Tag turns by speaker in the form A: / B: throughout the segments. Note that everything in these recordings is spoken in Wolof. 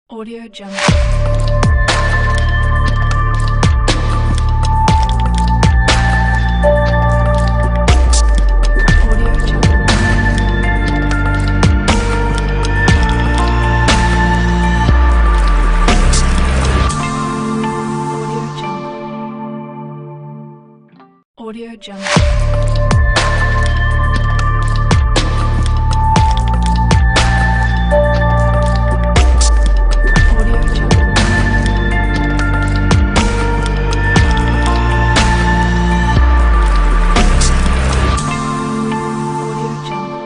A: Audio Jungle. Audio Jungle. Audio Jungle. Audio Jungle. Audio Jungle. Audio Jungle.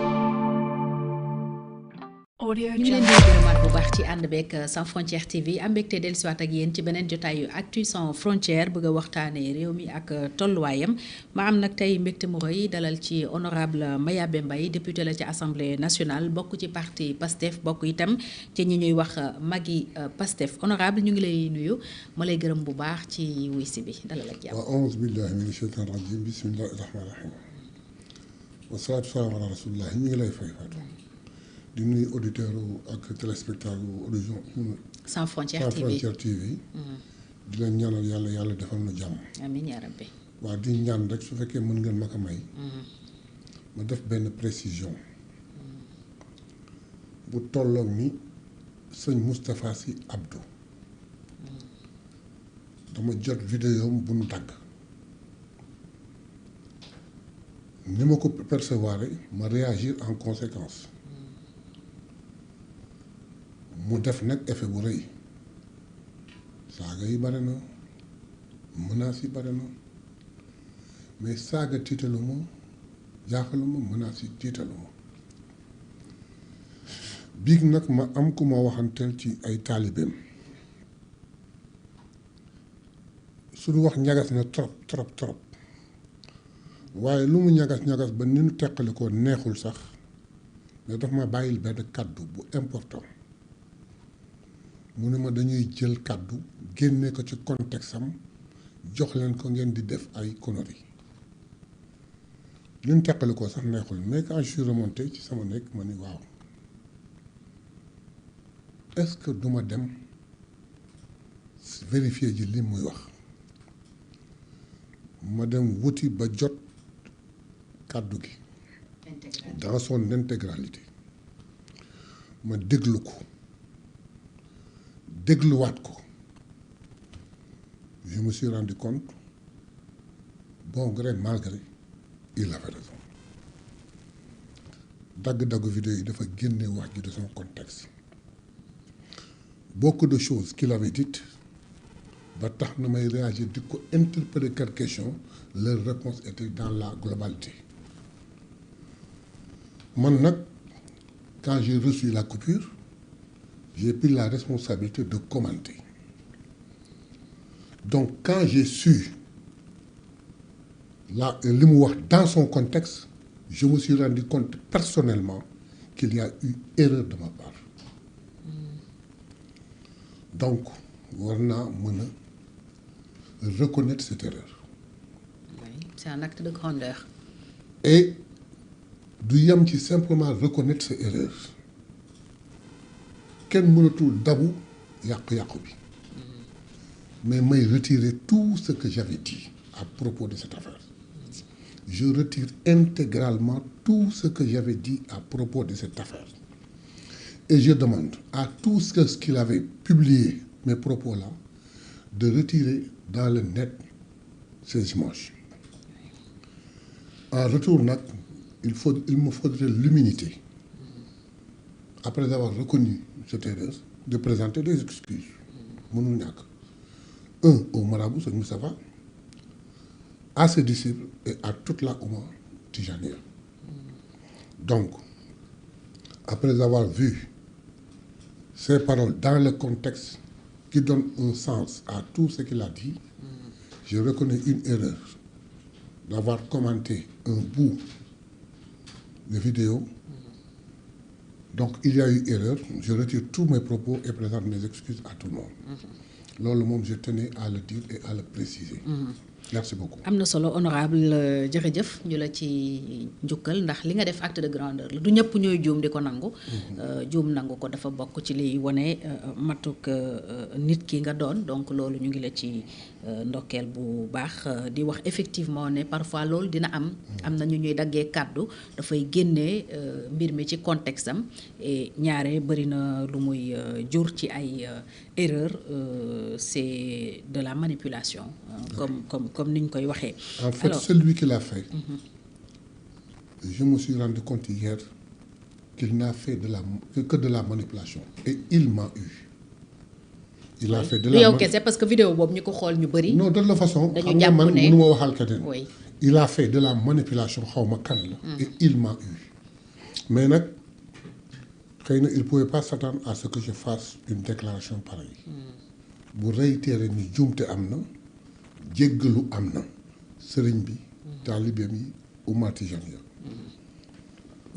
A: Audio
B: ñu ngi leen di
A: Jungle.
B: gërëmaat bu baax ci ànd beeg Sans Frontières TV am mbégte dellusiwaat ak yéen ci beneen jotaayu Actu Sans Frontières bëgg a waxtaanee réew mi ak tolluwaayam ma am nag tey mbégte mu rëy dalal ci honorable Mayabé Mbaye député la ci assemblée nationale bokk ci parti PASTEF bokk itam ci ñi ñuy wax magi PASTEF honorable ñu ngi lay nuyu ma lay gërëm bu baax ci wuy si bi dalal ak jàmm.
C: waaw auzu billahi mina shaytaani rajim bismillahi rahmaani rahim wasalaatu salaam ala rasulillah ñu ngi lay fay Fatou di nuyu auditeur ak téléspectateur audition
B: Sans Frontières
C: Sans
B: TV
C: Frontières TV di leen ñaanal yàlla defal na jàmm
B: amiin yaa rabbi.
C: waaw di ñaan rek su fekkee mën ngeen ma ko may ma def benn précision bu tolloog ni sëñ Moustapha Sy Abdou dama jot vidéo bu nu dagg ni ma ko percevoir ma réagir en conséquence mu def nag effet bu rëy saaga yi bare na menaces yi bare na mais saaga tiitalu ma jaaxalu ma menaces yi tiitalu ma biig nag ma am ku ma waxanteel ci ay taalibeem suñu wax ñagas na trop waaye lu mu ñagas ba ni nu teqali ko neexul sax mais daf ma bàyyil benn kàddu bu important mu ne ma dañuy jël kàddu génne ko ci contexte am jox leen ko ngeen di def ay conneries li ñu teqali ko sax neexul mais quand je suis remonté ci sama nekk ma ni waaw est-ce que duma dem vérifier ji li muy wax ma dem wuti ba jot kàddu gi dans son intégralité ma déglu ko dégluwaat ko je me suis rendu compte bon gré mal gré il avait raison dagg-daggu vidéo yi dafa génne wax ji de son contexte beaucoup de choses qu'il avait dites ba tax na may réagir di ko interpeller quelques questions leur réponse était dans la globalité man nag quand j'ai reçu la coupure j'ai pris la responsabilité de commenter donc quand j'ai su li mu wax dans son contexte je me suis rendu compte personnellement qu'il y a eu erreur de ma part donc war naa mën a reconnaître cette erreur.
B: Oui, c'est un acte de grandeur.
C: Et du yem ci simplement reconnaître sa erreur kenn mënatul dabu yàqu-yàqu bi mais may retirer tout ce que j'avais dit à propos de cette affaire je retire intégralement tout ce que j'avais dit à propos de cette affaire et je demande à tout ce qu'il avait publié mes propos là de retirer dans le net ces images en retour nag il me faudrait l'humilité après avoir reconnu cette erreur de présenter des excuses mënul ñàkk au marabout Sëñ Moustapha à ses disciples et à toute la Oumma Tijaniya donc après avoir vu ces paroles dans le contexte qui donne un sens à tout ce qu'il a dit je reconnais une erreur d'avoir commenté un bout de vidéo donc il y a eu erreur je retire tous mes propos et présente mes excuses à tout le monde loolu moom je tenais à le dire et à le préciser merci beaucoup.
B: am na solo honorable jërëjëf ñu la ci njukkal ndax li nga def acte de grandeur la du ñëpp ñooy juum di ko nangu. juum nangu ko dafa bokk ci liy wane matuk nit ki nga doon donc loolu ñu ngi la ci ndokkeel bu baax di wax effectivement ne parfois loolu dina am na ñu ñuy daggee kàddu dafay génnee mbir mi ci contexte am et ñaare bëri na lu muy jur ci ay erreur c'est de la manipulation comme ni ñu koy waxee.
C: En fait,
B: alors
C: celui qui l'a fait, je me suis rendu compte hier qu'il n'a fait que de la manipulation. Et il m'a eu. Il a fait de
B: du
C: la
B: yow kese parce que vidéo boobu ñu ko xool ñu bëri.
C: Non, de la façon,
B: dañu jàpp
C: man
B: ne
C: mënuma waxal keneen.
B: oui.
C: Il a fait de la manipulation, xaw ma kan la. Et il m'a eu. Mais nag xëy na il ne pouvait pas s'attendre à ce que je fasse une déclaration pareille. bu réitérer ni juumte am na jéggalu am na sëriñ bi taalibeem yi umma tijaan ya.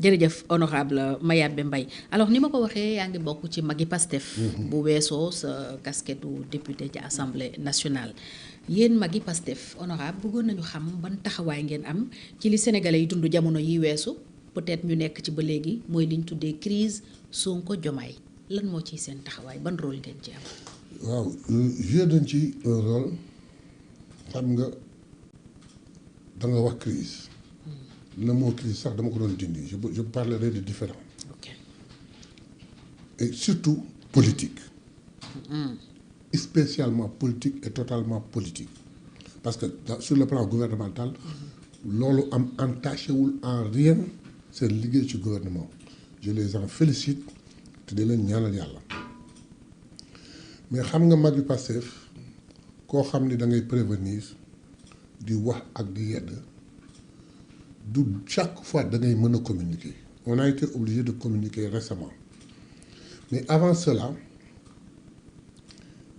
B: jërëjëf honorable Mayabé Mbaye alors ni ma ko waxee yaa ngi bokk ci magi Pastef bu weesoo sa casquette député ci assemblée nationale yéen magi Pastef honorable bëggoon nañu xam ban taxawaay ngeen am ci li sénégalais yi dund jamono yi weesu peut-être ñu nekk ci ba léegi mooy li ñu tuddee crise Sonko Diomaye lan moo ciy seen taxawaay ban rôle ngeen ci am.
C: waaw joué dañ ci un rôle xam nga da nga wax crise le mot crise sax dama ko doon dindi je parlerai de différent.
B: ok
C: et surtout politique. Spécialement politique et totalement politique parce que sur le plan gouvernemental loolu am entaché wul en rien seen liggéey ci gouvernement je les en félicite te di leen ñaanal yàlla mais xam nga mag bi Pastef koo xam ni da ngay prévenir di wax ak di yedd du chaque fois da ngay mën a communiquer on a été obligé de communiquer récemment mais avant cela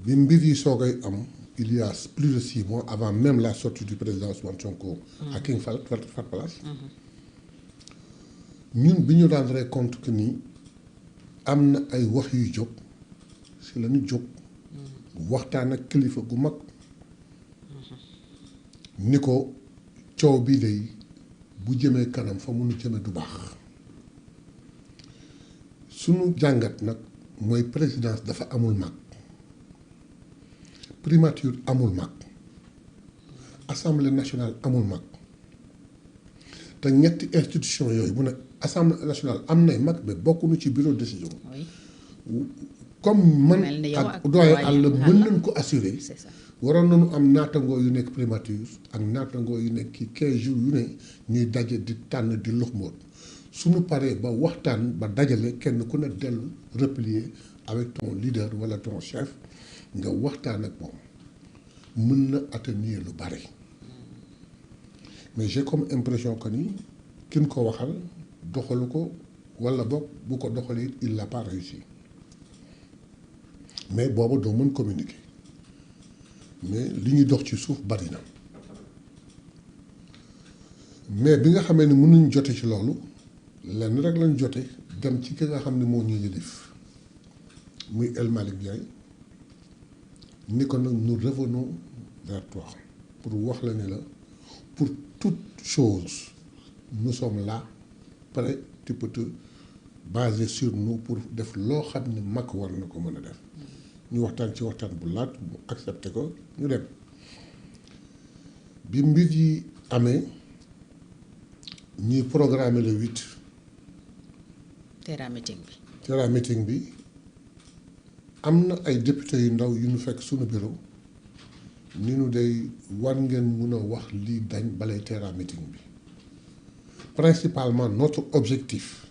C: bi mbir yi soogay am il y a plus de 6 mois avant même la sortie du président Ousmane Sonko à King Fahd Palace ñun bi ñu rendre compte que ni am na ay wax yuy jóg si la ñu jóg waxtaan ak kilifa gu mag ni ko coow bii day bu jëmee kanam fa mënu jëme du baax sunu jàngat nag mooy présidence dafa amul mag primature amul mag assemblée nationale amul mag te ñetti institution yooyu bu ne assemblée nationale am nay mag mais bokkuñu ci bureau de décision.
B: oui.
C: comme man
B: mel ni yow
C: ak doyen àll mën nañ ko assurer.
B: c'est ça.
C: waroon nañu am naatangoo yu nekk primature ak naatangoo yu nekk ci 15 jours yu ne ñuy daje di tànn di lux mboot suñu paree ba waxtaan ba dajale kenn ku ne dellu replier avec ton leader wala ton chef nga waxtaan ak moom mën na atténuer lu bari mais j'ai comme impression que ni kin ko waxal doxalu ko wala boog bu ko doxalee il l'a pas réussi mais boobu doo mën communiquer mais li ñuy dox ci suuf bari na mais bi nga xamee ni mënuñ jote ci loolu lenn rek lañ jote dem ci ki nga xam ne moo ñu yëlif muy El Malick Ndiaye ni ko nag nous revenons vers toi pour wax la ne la pour toute chose nous sommes là prêts tu peux te baser sur nous pour def loo xam ne mag war na ko mën a def ñu waxtaan ci waxtaan bu laat mu accepté ko ñu dem bi mbir yi amee ñuy programmer le 8
B: Terra meeting bi.
C: Terra meeting bi am na ay députés yu ndaw yu ñu fekk suñu bureau ni ñu day war ngeen mun a wax lii dañ balay Terra meeting bi principalement notre objectif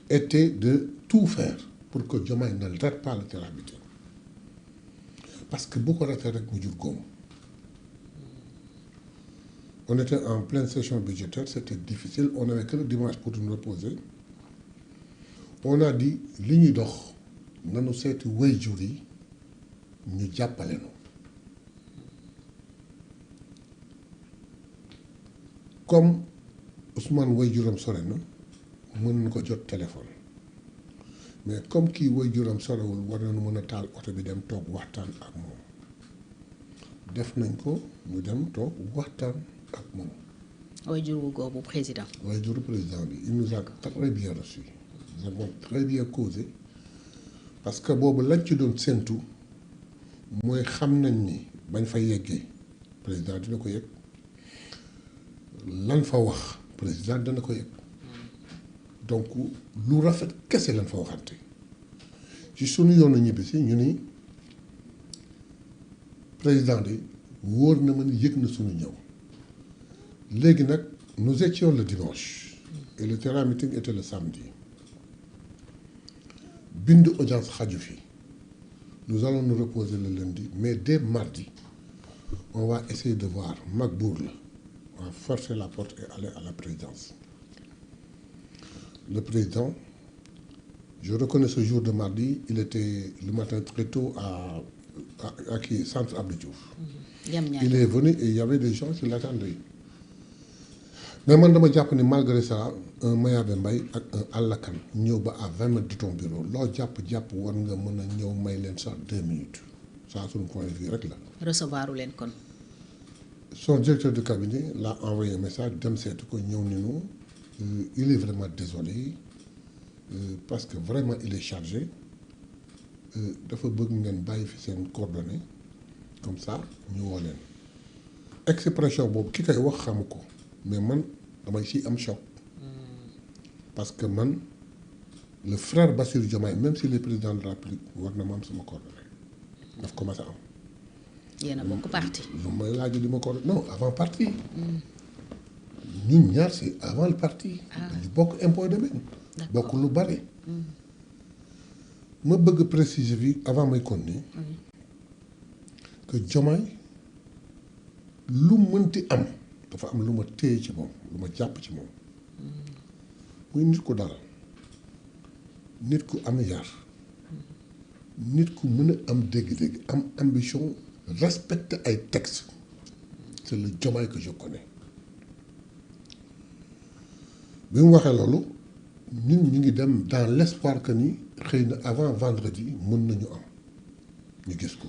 C: était de tout faire pour que Diomaye ne rate pas le Terra meeting parce que bu ko ratee rek mu jur góom on était en pleine session budgétaire c'était difficile on avait que le dimanche pour nous reposer on a dit li ñuy dox nanu seeti waajur yi ñu jàppale nu comme Ousmane waajuram sore na mën nañu ko jot téléphone mais comme kii waajuram sorewul war nañu mën a taal oto bi dem toog waxtaan ak moom def nañ ko mu dem toog waxtaan ak moom.
B: waajur wu góor bu président.
C: waajuru président bi il nous a très bien reçu. nous avons très bien causé parce que boobu lañ ci doon séntu mooy xam nañ ni bañ fa yeggee président dina ko yëg lan fa wax président dana ko yëg donc lu rafet kese lan fa waxante ci sunu yoonu ñibbisi ñu ni président de wóor na ma ni yëg na sunu ñëw léegi nag nous étions le dimanche et le terrain meeting était le samedi bindu audience xaju fi nous allons nous reposer le lundi mais dès mardi on va essayer de voir Macbour la on va forcer la porte et aller à la présidence le président je reconnais ce jour de mardi il était le matin très tôt à kii centre Abdou Diouf il est venu et il y avait des gens qui l'attendaient mais man dama jàpp ni malgré ça un Mayabé Mbaye ak un Alla Kane ñëw ba à 20 mètres de ton bureau loo jàpp war nga mën a ñëw may leen sax 2 minutes ça suñu point de vue rek la.
B: recevoir leen kon.
C: son directeur de cabinet l'a envoyé un message dem seetu ko ñëw ni ñu il est vraiment désolé parce que vraiment il est chargé dafa bëgg ngeen bàyyi fi seen coordonnées comme ça ñu woo leen expression boobu ki koy wax xamu ko mais man damay si am choc parce que man le frère Bassirou Diomaye même s'il est président de la République war na ma am sama coordonnée daf commencé am.
B: yéen a bokk parti.
C: lu may laaj di ma coordonnée non avant parti. ñun ñaar c'est avant le parti. ñu bokk impôt domaine. bokk lu bare. ma bëgg préciser bi avant may continuer que Diomaye lu mënti am dafa am lu ma téye ci moom lu ma jàpp ci moom muy nit ku dal nit ku am yar nit ku mën a am dégg-dégg am ambition respecter ay textes c'est le Diomaye que je connais bi mu waxee loolu ñun ñu ngi dem dans l'espoir que ni xëy na avant vendredi mën nañu am ñu gis ko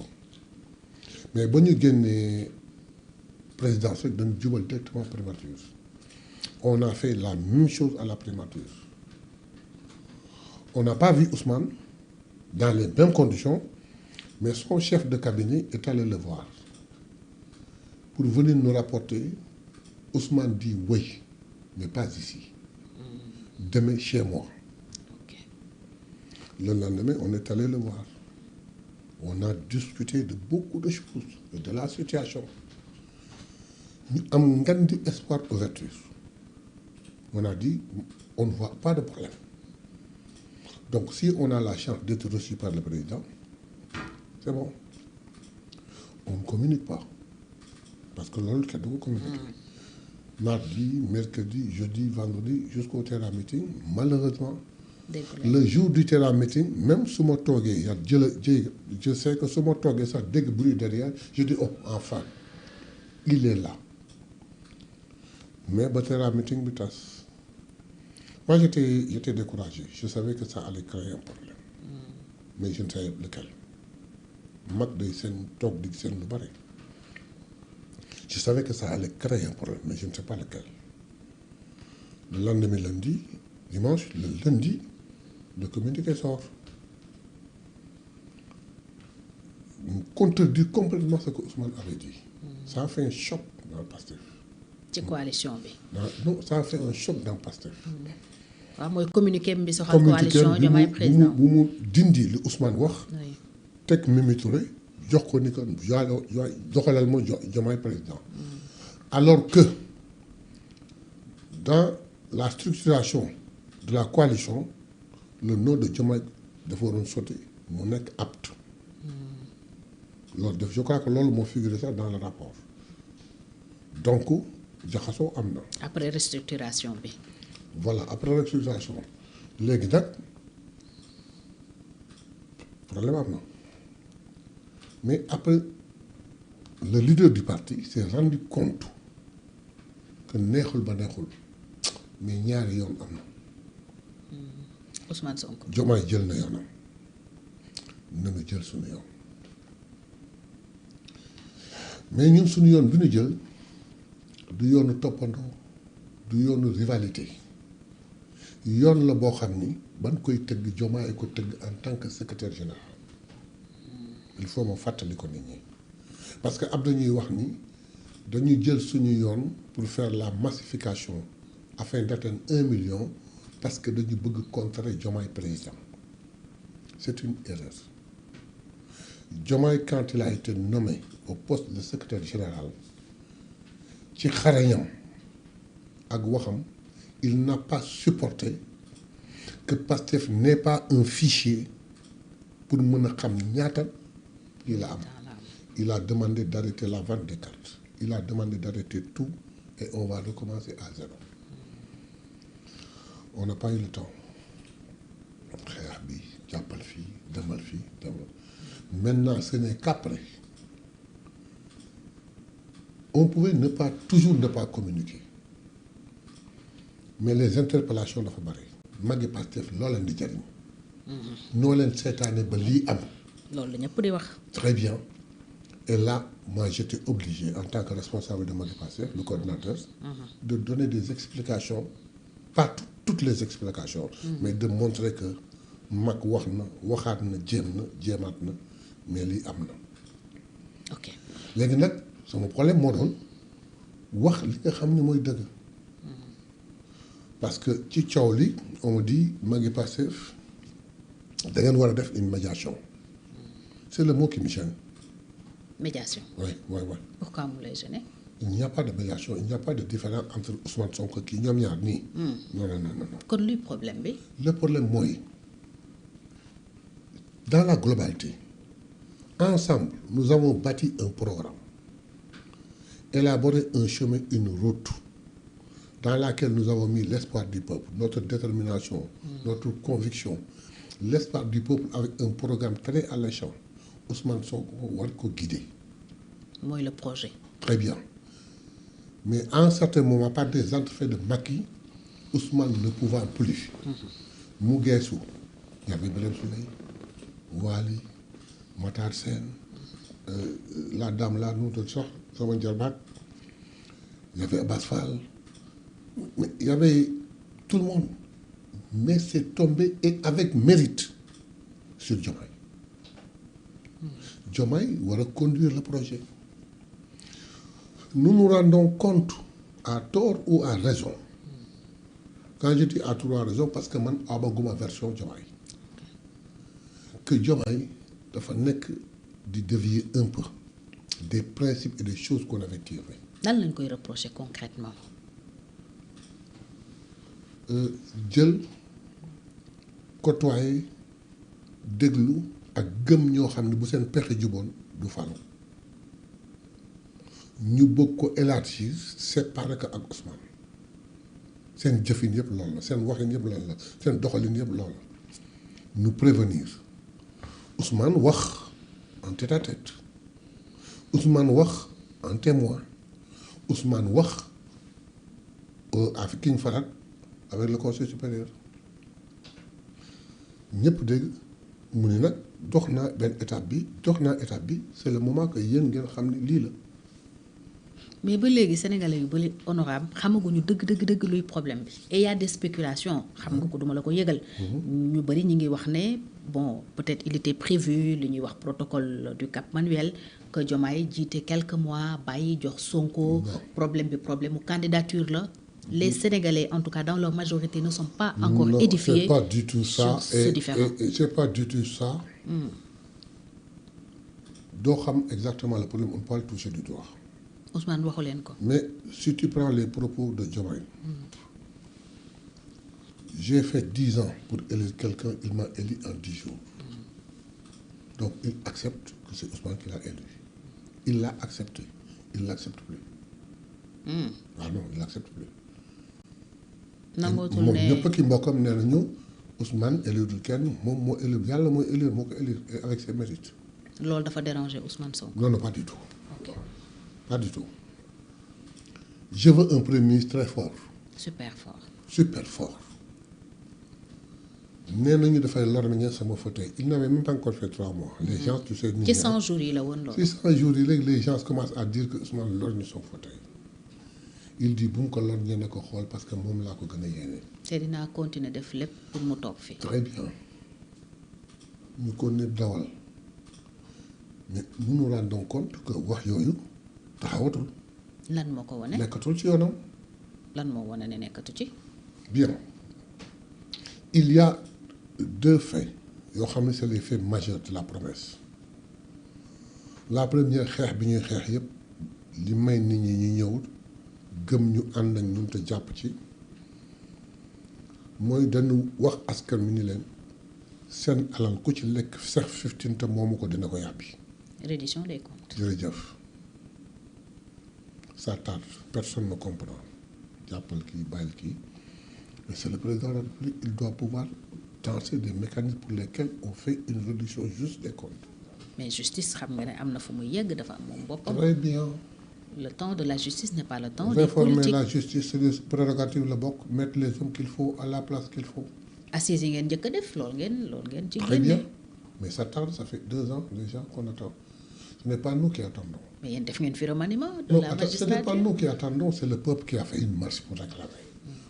C: mais ba ñu génnee présidence rek dañu jubal directement primature on a fait la même chose à la primature on n'a pas vu Ousmane dans les mêmes conditions mais son chef de cabinet est allé le voir pour venir nous rapporter Ousmane dit oui mais pas ici demain chez moi. Le lendemain, on est allé le voir. On a discuté de beaucoup de choses, de la situation. Nous avons un espoir d'ouverture. On a dit, on ne voit pas de problème. Donc, si on a la chance d'être reçu par le président, c'est bon. On ne communique pas. Parce que l'autre, c'est de communiquer. Mardi, mercredi, jeudi, vendredi, jusqu'au terrain meeting, malheureusement, le jour du terrain meeting, même si je sais que si je ça dès que bruit derrière, je dis, oh, enfin, il est là. Mais le terrain meeting, moi j'étais découragé. Je savais que ça allait créer un problème. Mais je ne savais lequel. Je savais que ça allait créer un problème, mais je ne sais pas lequel. Le lendemain, lundi, dimanche, le lundi, le communiqué sort. On contredit complètement ce que Ousmane avait dit. Ça a fait un choc dans le PASTEF.
B: C'est coalition bi.
C: Non, ça a fait un choc dans le PASTEF.
B: waaw mooy communiqué bi soxal coalition Diomaye président
C: bu mu dindi li Ousmane wax. teg Mimi Touré jox ko ni ko joxalal ma Diomaye président. Alors que dans la structuration de la coalition le nom de Diomaye dafa waroon sauter mu nekk apte. loolu je crois que loolu moo figuré ça dans le rapport donc jaxasoo am na.
B: après restructuration bi.
C: voilà après restructuration léegi nag problème am na mais après le leader du parti s'est rendu compte que neexul ba neexul mais ñaari yoon am na.
B: Ousmane Sonko.
C: Diomaye jël na yoonam nanu jël suñu yoon mais ñun suñu yoon bi ñu jël du yoonu toppandoo du yoonu rivalité yoon la boo xam ni ban koy tëgg Diomaye ko tëgg en tant que secrétaire général il faut ma fàttali ko nit ñi parce que ab dañuy wax ni dañu jël suñu yoon pour faire la massification afin d'atteindre 1 million parce que dañu bëgg contrer Diomaye président c'est une erreur Diomaye quand il a été nommé au poste de secrétaire général ci xarañam ak waxam il n'a pas supporté que Pastef n'ait pas un fichier pour mën a xam ñaata yi la am il a demandé d'arrêter la vente des cartes il a demandé d'arrêter tout et on va recommencer à zéro on n'a pas eu le temps xeex bi jàppal fii demal maintenant ce n'est qu'après on pouvait toujours ne pas communiquer mais les interpellations dafa bari magi Pastef loo leen di jariñ noo leen seetaane ba lii am
B: loolu la ñëpp di wax.
C: très bien et là moi j'étais obligé en tant que responsable de magi Pastef le coordinateur de donner des explications pas toutes les explications mais de montrer que mag wax na waxaat na jéemaat na mais lii am na
B: ok
C: léegi nag sama problème moo doon wax li nga xam ne mooy dëgg parce que ci coow li on me dit magi Pastef da ngeen war a def une médiation c'est le mot qui me gêne.
B: médiation.
C: oui.
B: pourquoi mu lay gêner.
C: il n'y a pas de médiation il n'y a pas de différence entre Ousmane Sonko kii ñoom ñaar nii. non.
B: kon luy problème bi.
C: le problème mooy dans la globalité ensemble nous avons bâti un programme élaboré un chemin une route dans laquelle nous avons mis l'espoir du peuple notre détermination notre conviction l'espoir du peuple avec un programme très alléchant Ousmane Sonko war ko guider.
B: mooy le projet.
C: très bien mais à un certain moment par des entrefaits de Macky Ousmane ne pouvant plus mu geesu y avait Birame Souleye Waly Matar Sène la dame là nu mu tudd sax sama jarbaat y avait Abass Fall mais y avait tout le monde mais c'est tombé et avec mérite sur Diomaye Diomaye war a conduire le projet nous nous rendons compte à tort ou à raison quand je dis à tort ou à raison parce que man amaguma version Diomaye que Diomaye dafa nekk di dévier un peu des principes et des choses qu'on avait tirées.
B: lan lañ koy reprocher concrètement.
C: jël côtoyer déglu ak gëm ñoo xam ne bu seen pexe juboon du falu ñu bëgg ko élargir séparer ko ak Ousmane seen jëfin yëpp loolu la seen waxin yëpp loolu la seen doxalin yëpp loolu la ñu prévenir Ousmane wax en tête-à-tête Ousmane wax en témoin Ousmane wax avec ki ñu faral avec le conseil supérieur ñëpp dégg mu ni nag dox naa benn étape bi c'est le moment que yéen ngeen xam ni lii la.
B: mais ba léegi sénégalais yu bëri honorable xamaguñu dëgg luy problème bi et y a des spéculations xam nga ko duma la ko yëgal. ñu bëri ñi ngi wax ne bon peut-être il était prévu li ñuy wax protocole du Cap Manuel que Diomaye jiite quelques mois bàyyi jox Sonko. problème mu candidature la. Les Sénégalais, en tout cas dans leur majorité, ne sont pas encore édifiés.
C: C'est pas du tout ça.
B: Sur ce différend.
C: Et c'est pas du tout ça. doo xam exactement le problème on peut le toucher du doigt.
B: Ousmane waxu leen ko.
C: Mais si tu prends les propos de Diomaye, j'ai fait 10 ans pour élire quelqu'un, il m'a élu en 10 jours. Donc il accepte que c'est Ousmane qui l'a élu. Il l'a accepté. Il ne l'accepte plus. Ah non, il ne l'accepte plus.
B: nangootul
C: moom
B: ne
C: ñëpp ki mbokkam nee nañu Ousmane élire kenn moom moo élire yàlla mooy élire moo ko élire avec ses mérites.
B: loolu dafa déranger Ousmane Sonko.
C: Non, pas du tout.
B: Ok.
C: Pas du tout. Je veux un premier ministre très fort.
B: Super fort.
C: Super fort. nee nañu dafay lorgner sama fauteuil il n'avait même pas encore fait 3 mois. Les gens tu sais.
B: ci 100 jours yi la woon loolu.
C: ci 100 jours yi léegi les gens commencent à dire que Ousmane lorgne son fauteuil il dit bu mu ko lorgner ne ko xool parce que moom laa ko gën a yéene.
B: te dinaa continuer def lépp pour mu toog fi.
C: très bien ñu ko ne dawal mais nous nous rendons compte que wax yooyu taxawatul.
B: lan moo ko wane.
C: nekkatul ci yoonam.
B: lan moo wane ne nekkatu ci.
C: bien il y a 2 faits yoo xam ne c'est les faits majeurs de la promesse la première xeex bi ñuy xeex yépp li may nit ñi ñu ñëw gëm ñu ànd ak ñun te jàpp ci mooy dañu wax askan mi ni leen seen alal ku ci lekk sax 15 te moomu ko dina ko yàbbi.
B: reddition des comptes.
C: jërëjëf ça tarde personne ne comprend jàppal kii bàyyil kii mais c'est le président de la République il doit pouvoir lancer des mécanismes pour lesquels on fait une reddition juste des comptes.
B: mais justice xam nga ne am na fu muy yegg dafa am moom boppam.
C: très bien.
B: le temps de la justice n'est pas le temps
C: vous
B: des
C: informer
B: politiques.
C: la justice c'est des prérogatives la bokk mettre les hommes qu'il faut à la place qu'il faut.
B: assises yi ngeen njëkk a def loolu ngeen ci
C: très bien
B: génne.
C: mais ça tarde ça fait 2 ans déjà qu'on attend ce n'est pas nous qui attendons.
B: mais yéen def ngeen fi remaniement de
C: non
B: la
C: attends, ce n'est pas
B: magistrature.
C: nous qui attendons c'est le peuple qui a fait une marche pour réclamer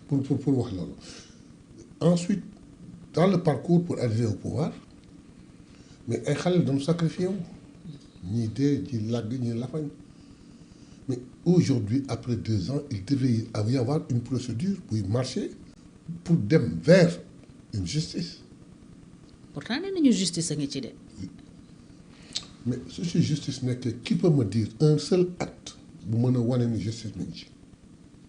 C: pour wax loolu ensuite dans le parcours pour arriver au pouvoir mais ay xale dañu sacrifié wu ñii dee ñii làgg ñii lafañ mais aujourd'hui après 2 ans il devait y avoir une procédure buy marcher pour dem vers une justice.
B: pourtant nee nañu justice a ngi ci de.
C: mais su si justice nekkee qui peut me dire un seul acte bu mën a wane ni justice mi ngi ci.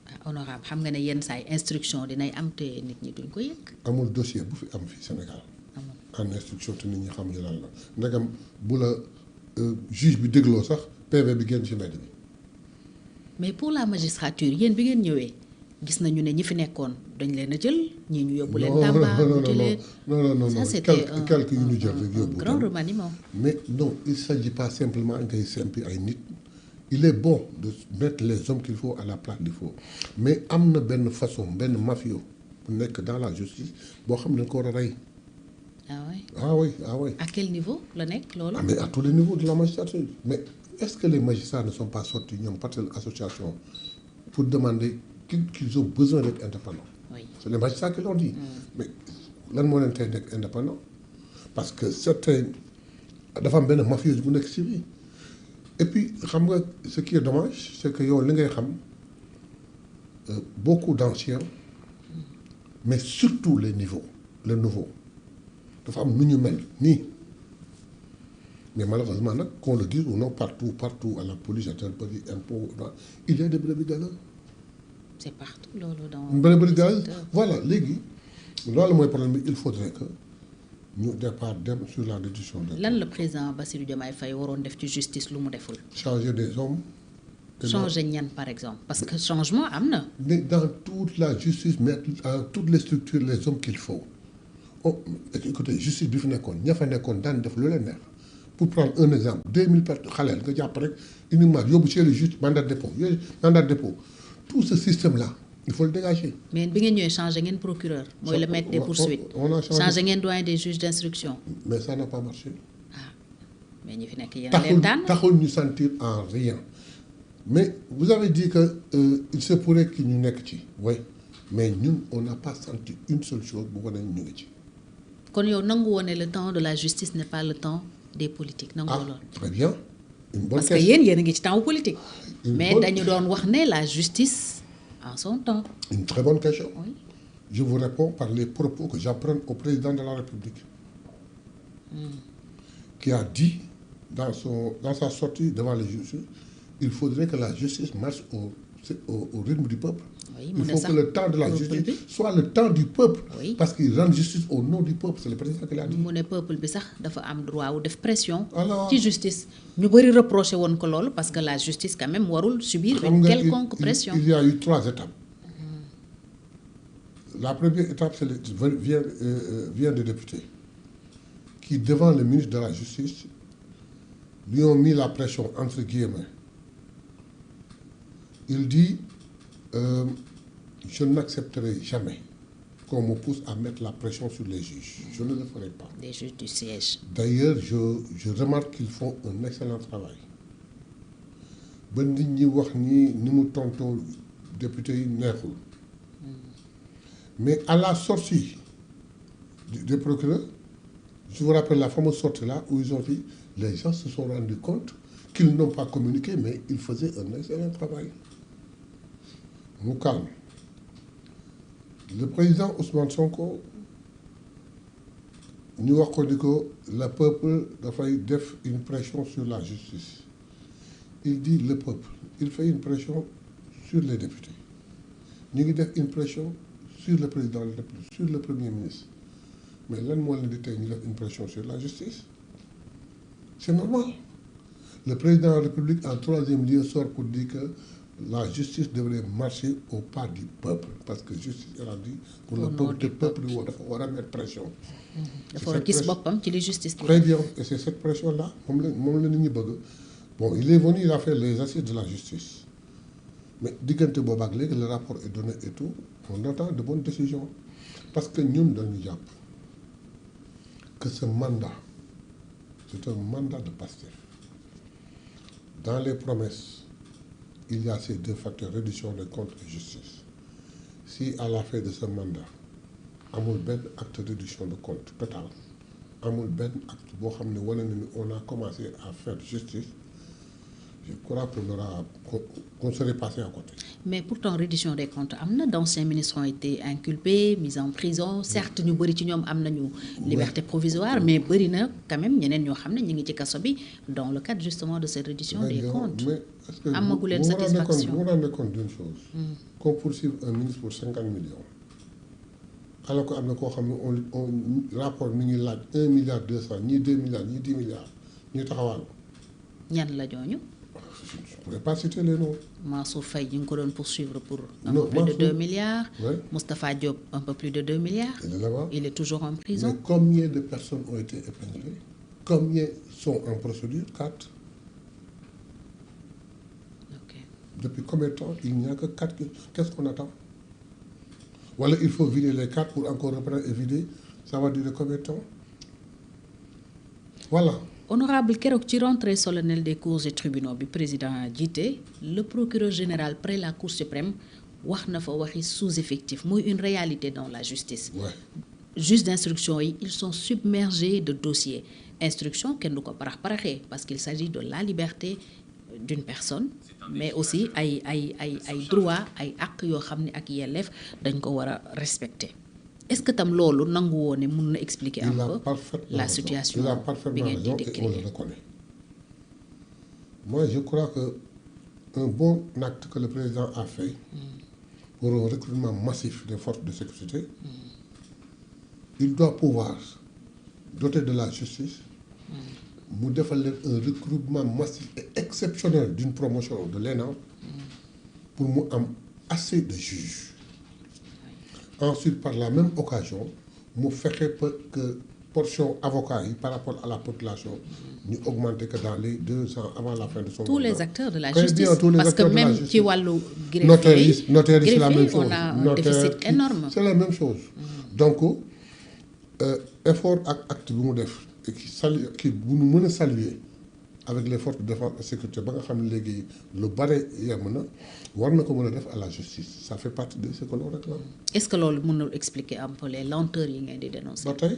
B: ah honorable xam nga ne yenn saa yi instruction dinay am te nit ñi duñ ko yëg.
C: amul dossier bu fi am fii Sénégal.
B: amul
C: en instruction te nit ñi xamuñu lan la ndegam bu la juge bi dégloo sax PV bi génn ci mbedd bi.
B: mais pour la magistrature yéen bi ngeen ñëwee gis nañu ne ñi fi nekkoon dañ leen a jël ñii ñu yóbbu leen. Tamba wuti leen
C: non
B: ça c'était
C: quelques yu ñu jël rek
B: un
C: yóbbu.
B: grand remaniement.
C: mais non il s'agit pas simplement ngay sempi ay nit il est bon de mettre les hommes qu'il faut à la place qu'il faut mais am na benn façon benn mafio bu nekk dans la justice boo xam ne dañ ko war a rey.
B: ah oui
C: ah oui ah oui.
B: à quel niveau la nekk loolu.
C: ah mais à tous les niveaux de la magistrature mais est-ce que les magistrats ne sont pas sortis ñoom par cette association pour demander qu'ils ont besoin d'être indépendants.
B: oui
C: c'est les magistrats qui l'ont dit. mais lan moo leen tey nekk indépendant parce que certains dafa am benn mafieuse bu nekk ci biir et puis xam nga ce qui est dommage c'est que yow li ngay xam beaucoup d'anciens mais surtout les nouveaux dafa am nu ñu mel nii mais malheureusement nag qu'on le dise ou non partout à la police à tel pays impôt il y a des brebis galeuses.
B: c'est partout loolu dans.
C: brebis galeuses voilà léegi loolu mooy problème bi il faudrait que ñu départ dem sur la reddition des
B: lan la président Bassirou Diomaye Faye waroon def ci justice lu mu deful.
C: changer des hommes.
B: changer ñan par exemple parce que changement am na.
C: mais dans toute la justice mettre dans toutes les structures les hommes qu'il faut oh écoutez justice bi fi nekkoon ña fa nekkoon daan def lu leen neex pour prendre un exemple 2000 personnes xaleel nga jàpp rek uniquement yóbbu chez le juge mandat de dépôt yooyu mandat de dépôt tout ce système là il faut le dégager.
B: mais bi ngeen ñëwee changer ngeen procureur. mooy le maître des poursuites.
C: on a
B: changer ngeen doyen des juges d'instruction.
C: mais ça n'a pas marché.
B: ah mais ñi fi nekk yéen a leen tànn
C: taxul ñu sentir en rien mais vous avez dit que il se pourrait que ñu nekk ci oui mais ñun on n'a pas senti une seule chose bu ko ne ñu ngi ci.
B: kon yow nangu woon ne le temps de la justice n'est pas le temps des politiques nangu loolu.
C: très bien une bonne
B: parce que
C: question.
B: yéen a ngi ci temps politique. mais dañu doon wax ne la justice en son temps.
C: Une très bonne question.
B: Oui.
C: Je vous réponds par les propos que j'apprends au président de la République, qui a dit dans sa sortie devant les juges, il faudrait que la justice marche au rythme du peuple.
B: Oui,
C: il faut que le temps de la justice soit le temps du peuple,
B: Oui.
C: parce qu'il rend justice au nom du peuple. C'est le président qui l'a dit.
B: mu ne peuple bi sax dafa am droit wu def pression.
C: Alors
B: ci justice ñu bëri reproché woon ko loolu parce que la justice quand même warul subir
C: xam
B: une
C: nga
B: quelconque pression.
C: il y a eu 3 étapes. La première étape, c'est vient des députés qui, devant le ministre de la Justice, lui ont mis la pression entre guillemets. Il dit je n'accepterai jamais qu'on me pousse à mettre la pression sur les juges. Je ne le ferai pas.
B: des juges du siège.
C: D'ailleurs, je remarque qu'ils font un excellent travail. ba nit ñi wax ni mu tontoo député yi neexul mais à la sortie des procureurs, je vous rappelle la fameuse sortie là où ils ont dit les gens se sont rendus compte qu'ils n'ont pas communiqué mais ils faisaient un excellent travail. Mu calme. Le président Ousmane Sonko ñu wax ko ni ko le peuple dafay def une pression sur la justice. Il dit le peuple, il fait une pression sur les députés. ñu ngi def une pression sur le président de la République, sur le premier ministre. Mais lan moo leen di tey ñu def une pression sur la justice? C'est normal. Le président de la République en troisième lieu sort pour dire que la justice devrait marcher au pas du peuple parce que justice elle a dit pour le peuple te peuple bi dafa war a mettre pression.
B: dafa war a gis boppam ci li justice.
C: Très bien, et c'est cette pression là moom la nit ñi bëgg. Bon, il est venu, il a fait les assises de la justice. Mais diggante boobu ak léegi le rapport est donné et tout, on attend de bonnes décisions. Parce que ñun dañu jàpp que ce mandat, c'est un mandat de Pastef. Dans les promesses, il y a ces deux facteurs, réduction des comptes et justice. Si à la fin de ce mandat, amul benn acte de réduction de comptes total, amul benn acte boo xam ne wane na ni on a commencé à faire justice, je crois qu'on serait passé à côté.
B: Mais pourtant reddition des comptes am na d'anciens ministres ont été inculpés mis en prison certes ñu bëri ci ñoom am nañu liberté provisoire mais bëri na quand même ñeneen ñoo xam ne ñu ngi ci kaso bi dans le cadre justement de cette reddition des comptes.
C: Mais est-ce que
B: amagu leen satisfaction
C: vous vous rendez compte d'une chose qu'on poursuive un ministre pour 50 millions alors que am na koo xam ne on rapport mi ngi laaj 1 milliard 200 ñii 2 milliards ñii 10 milliards ñuy taxawal.
B: ñan la ñooñu.
C: Je ne pourrais pas citer les noms.
B: Mansour Faye ñu ngi ko doon poursuivre pour un
C: Non,
B: peu plus de 2
C: Mansour,
B: milliards.
C: ouais.
B: Moustapha Diop un peu plus de 2 milliards.
C: Il est là-bas.
B: Il est toujours en
C: Mais
B: prison.
C: combien de personnes ont été épinglées? Combien sont en procédure? 4.
B: Ok.
C: Depuis combien de temps? Il n'y a que 4. Qu'est-ce qu'on attend? Voilà, il faut vider les 4 pour encore reprendre et vider. Ça va durer combien de temps? Voilà.
B: Honorable keroog ci rentrée solennelle des cours et tribunaux bi président jiite le procureur général près la Cour suprême wax na fa waxi sous-effectif muy une réalité dans la justice.
C: Ouais.
B: Juges d'instruction yi ils sont submergés de dossiers instruction kenn du ko parax-paraxee parce qu'il s'agit de la liberté d'une personne mais aussi ay droit ay àq yoo xam ne ak yelleef dañ ko war a respecter. Est-ce que tam loolu nangu woo ne mun na expliquer un peu la situation bi ngeen di décrire?
C: Et on le reconnaît. Moi, je crois que un bon acte que le président a fait pour un recrutement massif des forces de sécurité, il doit pouvoir doter de la justice mu defal leen un recrutement massif et exceptionnel d'une promotion de l'ENA pour mu am assez de juges. Ensuite, par la même occasion, mu fexe que portion avocat yi par rapport à la population ñu augmenter que dans les 2 ans avant la fin de son mandat.
B: Tous les acteurs de la
C: Très
B: justice
C: bien, tous les
B: parce que
C: acteurs de la
B: même
C: justice.
B: ci wàllu
C: Notaire yi c'est la même chose.
B: on a un déficit énorme.
C: C'est la même chose. Donc effort ak acte bi mu def et qui bu ñu mën a saluer avec les forces de défense et sécurité ba nga xam ne léegi lu bare yem na war na ko mën a def à la justice ça fait partie de ce que l'on réclame.
B: Est-ce que loolu mënul expliquer un peu les lenteurs yi ngeen di dénoncer?
C: ba tey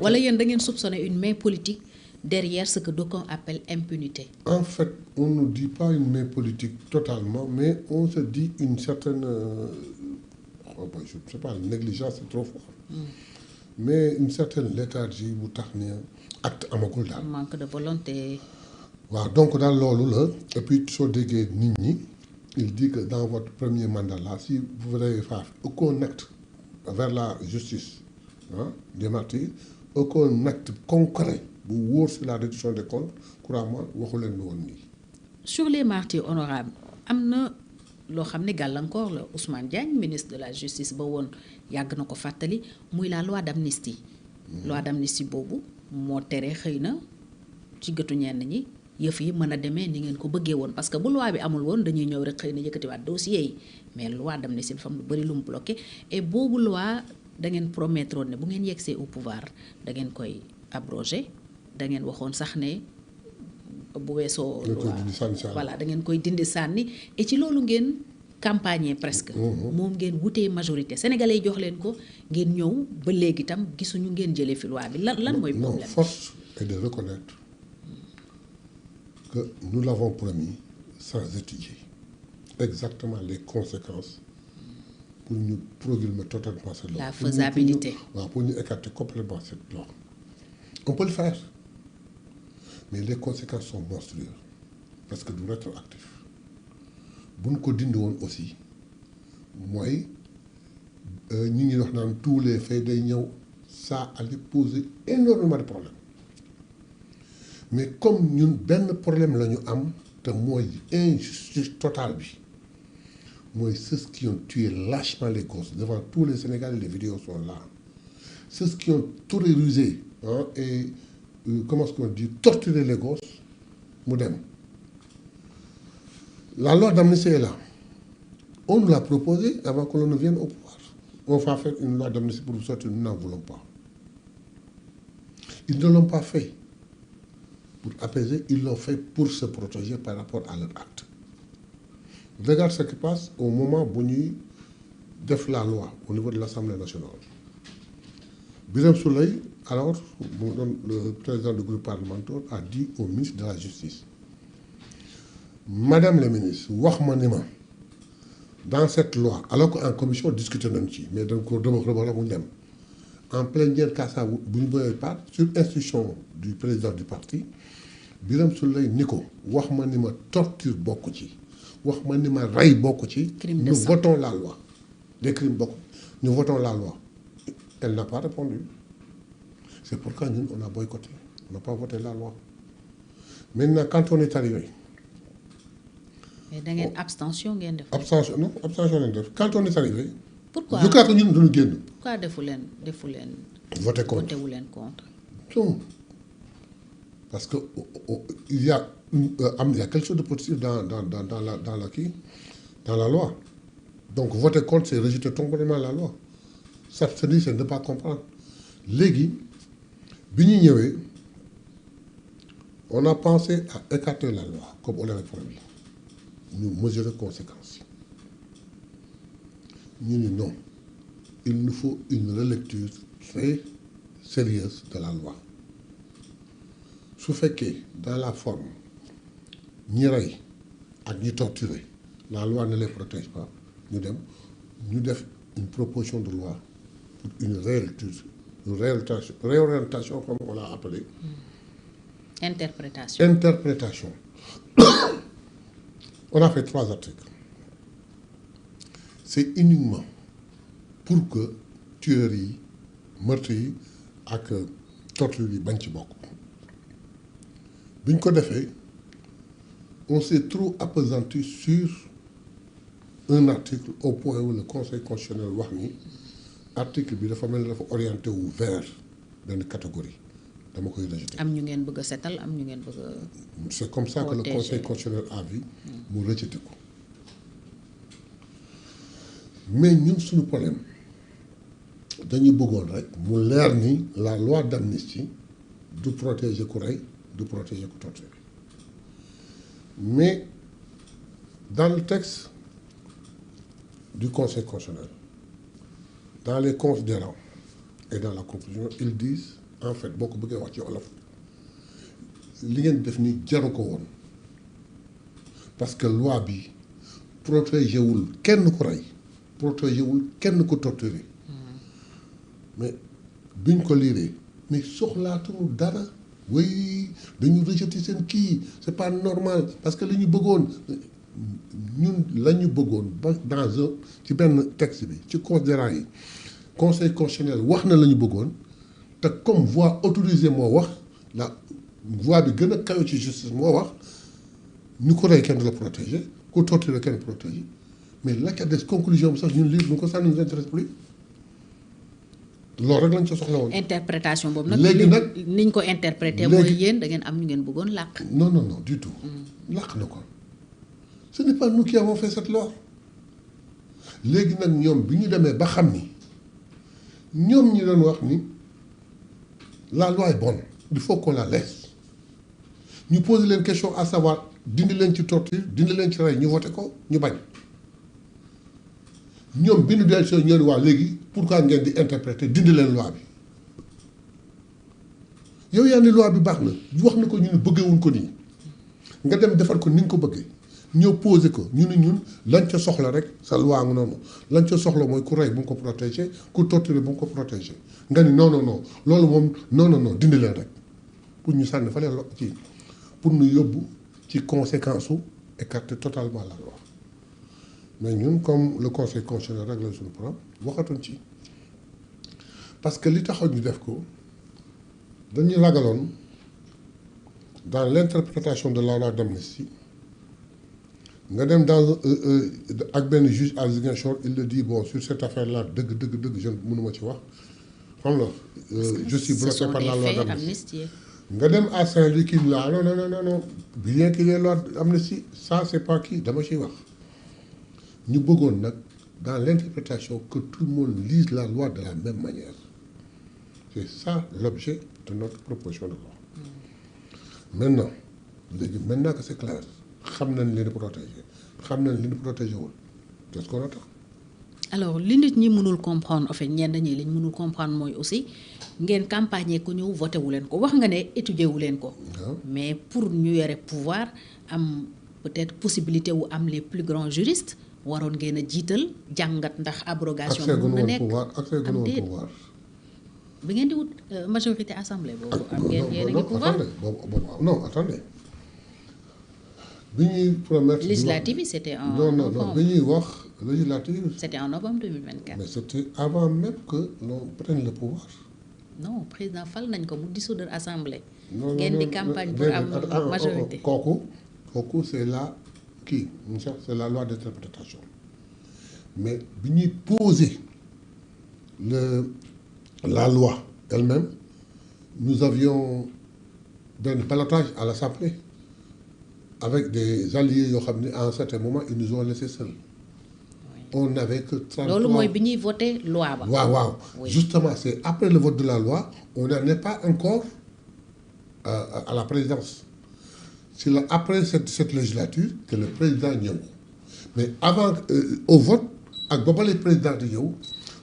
B: wala yéen da ngeen soupçonner une main politique derrière ce que d'aucuns appellent impunité?
C: En fait, on ne dit pas une main politique totalement, mais on se dit une certaine, je ne sais pas, négligence c'est trop fort, mais une certaine léthargie bu tax ne acte amagul daal.
B: Manque de volonté.
C: waaw donc daal loolu la et puis soo déggee nit ñi il dit que dans votre premier mandat là si vous n'avez pas aucun acte vers la justice des martyrs, aucun acte concret bu wóor sur la réduction des comptes couramment waxu leen lu woon nii.
B: Sur les martyrs honorables am na loo xam ne gàllankoor la Ousmane Diagne ministre de la justice ba woon yàgg na ko fàttali muy la loi d'amnistie. Loi d'amnistie boobu moo tere xëy na ci gëtu ñenn ñi yëf yi mën a demee ni ngeen ko bëggee woon parce que bu loi bi amul woon dañuy ñëw rek xëy na yëkkatiwaat dossier yi mais loi d'amnistie dafa am lu bëri lu mu bloqué et boobu loi da ngeen promettre woon ne bu ngeen yegsee au pouvoir da ngeen koy abroger da ngeen waxoon sax ne bu weesoo voilà da ngeen koy dindi sànni et ci loolu ngeen campagne presque moom ngeen wutee majorité sénégalais yi jox leen ko ngeen ñëw ba léegi itam gisuñu ngeen jëlee fi loi bi lan mooy problème.
C: Non, force est de reconnaître que nous l'avons promis sans étudier exactement les conséquences pour ñu programmer totalement cette loi.
B: La faisabilité.
C: Pour ñu écarter complètement cette loi. On peut le faire, mais les conséquences sont monstrueuses parce que du rétroactif. bu ñu ko dindi woon aussi mooy ñi ngi wax naan tous les faits day ñëw ça allait poser énormément de problèmes mais comme ñun benn problème la ñu am te mooy injustice totale bi mooy ceux qui ont tué lâchement les gosses devant tous les Sénégalais, les vidéos sont là, ceux qui ont terrorisé et comment est-ce qu'on dit torturé les gosses mu dem. La loi d'amnistie est là. On nous l'a proposé avant que l'on ne vienne au pouvoir. On va faire une loi d'amnistie pour vous sortir, nous n'en voulons pas. Ils ne l'ont pas fait pour apaiser, ils l'ont fait pour se protéger par rapport à leur acte. Regarde ce qui passe au moment où nous def la loi au niveau de l'Assemblée nationale. Birame Souleye, alors, le président du groupe parlementaire, a dit au ministre de la Justice, Madame la ministre, wax ma ni ma dans cette loi alors qu'en commission discuté nañ ci mais dañ ko rëbëx mu dem en plénière kasa bu ñu bëggee part sur instruction du président du parti Birame Souleye ni ko wax ma ni ma torture bokk ci wax ma ni ma rey bokk ci. nous votons la loi des crimes bokk nous votons la loi. Elle n'a pas répondu. C'est pourquoi ñun on a boycotté on n'a pas voté la loi. Maintenant quand on est arrivé.
B: mais da ngeen abstention ngeen def.
C: abstention non abstention ngeen def quand on est arrivé.
B: pourquoi
C: je crois que ñun dañu génn.
B: pourquoi defu leen.
C: voté contre
B: voté wu leen contre.
C: non parce que il y a quelque chose de positif dans la loi donc voter contre c'est rejeter complètement la loi s'abstenir c'est ne pas comprendre léegi bi ñu ñëwee on a pensé à écarter la loi comme on l'avait promis. Nous mesurer conséquences ñu ni non il nous faut une relecture très sérieuse de la loi su fekkee dans la forme ñi rey ak ñi torturer la loi ne les protège pas ñu dem ñu def une proposition de loi pour une réorientation comme on l'a appelé. Interprétation. On a fait 3 articles. C'est uniquement pour que tueurs yi meurtres yi ak torture yi bañ ci bokk bi ñu ko defee on s'est trop appesanti sur un article au point où le conseil constitutionnel wax ni article bi dafa mel ni dafa orienté wu vers benn catégorie dama koy rejeter.
B: am ñu ngeen bëgg a setal am ñu ngeen bëgg a.
C: c'est comme ça que le conseil constitutionnel a vu mu rejeté ko mais ñun suñu problème dañu bëggoon rek mu leer ni la loi d'amnistie du protéger ku rey du protéger ku torturer mais dans le texte du conseil constitutionnel dans les considérants et dans la conclusion ils disent en fait boo ko bëggee wax ci wolof li ngeen def ni jaru ko woon parce que loi bi protégé wul kenn ku rey protégé wul kenn ku torturé mais biñ ko liiree mais soxlaatuñu dara way dañu rejeter seen kii c'est pas normal parce que li ñu bëggoon ñun la ñu bëggoon ba dans un ci benn texte bi ci considérant yi conseil constitutionnel wax na la ñu bëggoon te comme voie autorisée moo wax la voie bi gën a kawe ci justice moo wax ñu ko rey kenn du la protéger ku torturer kenn protéger mais la ca des conclusion bi sax ñun lire ñu ko ça ne nous intéresse plus loolu rek lañ ci soxla woon.
B: interprétation boobu nag.
C: léegi nag
B: niñ ko interprété mooy yéen da ngeen am ñu ngeen bëggoon làq.
C: non non non du tout. làq na ko ce n'est pas nous qui avons fait cette loi. léegi nag ñoom bi ñu demee ba xam ni ñoom ñi doon wax ni la loi est bonne il faut qu'on la laisse ñu poser leen question à savoir dindi leen ci torture dindi leen ci rey ñu voté ko ñu bañ ñoom bi ñu dellu si ñoom waa léegi pourquoi ngeen di interpréter dindi leen loi bi yow yaa ni loi bi baax na wax na ko ñu ne bëggewuñ ko nii nga dem defar ko ni nga ko bëggee ñëw posé ko ñu ne ñun lañ ca soxla rek sa loi nga noonu lañ ca soxla mooy ku rey bu nga ko protégé ku torturé bu nga ko protégé nga ni non non non loolu moom non non non dindi leen rek pour ñu sànni fa leen ci pour ñu yóbbu ci conséquence su écarter totalement la loi mais ñun comme le conseil constitutionnel réglé suñu problème waxatuñ ci parce que li taxaw ñu def ko dañuy ragaloon dans l'interprétation de la loi d'amnistie nga dem dans ak benn juge à Ziguinchor il le dit bon sur cette affaire là dëgg je mënuma ci wax xam nga je suis bloqué par la loi d'amnistie nga dem à Saint-Louis kii la non bien qu'il y ait loi d'amnistie ça c'est pas kii dama ciy wax ñu bëggoon nag dans l'interprétation que tout le monde lise la loi de la même manière c'est ça l'objet de notre proposition de loi maintenant que c'est clair xam nañ leen di protéger xam nañ li ñu protégé wul c'est ce qu'on attend.
B: alors li nit ñi mënul comprendre en fait ñenn ñi liñ mënul comprendre mooy aussi ngeen campagne ko ñëw voté wu leen ko wax nga ne étudier wu leen ko. mais pour ñu yore pouvoir am peut-être possibilité wu am les plus grands juristes waroon ngeen a jiital jàngat ndax abrogation. mën na nekk am déet bi ngeen di wut majorité assemblée boobu. am ngeen yéen a ngi pouvoir
C: non attendez. bi ñuy promettre
B: législative c'était en
C: non bi ñuy wax législative
B: c'était en novembre 2024.
C: mais c'était avant même que l'on prenne le pouvoir.
B: non président fal nañ ko mu dissoudre assemblée.
C: non
B: ngeen di campagne pour am majorité.
C: kooku c'est la kii c'est la loi d'interprétation mais bi ñuy poser la loi elle-même nous avions benn ballottage à l'Assemblée avec des alliés yoo xam ne à un certain moment ils nous ont laissé seuls. On n'avait que 33.
B: loolu mooy bi ñuy voté loi ba.
C: waaw oui. Justement c'est après le vote de la loi on n'en est pas encore à la présidence c'est là après cette législature que le président ñëw mais avant au vote ak ba le président di ñëw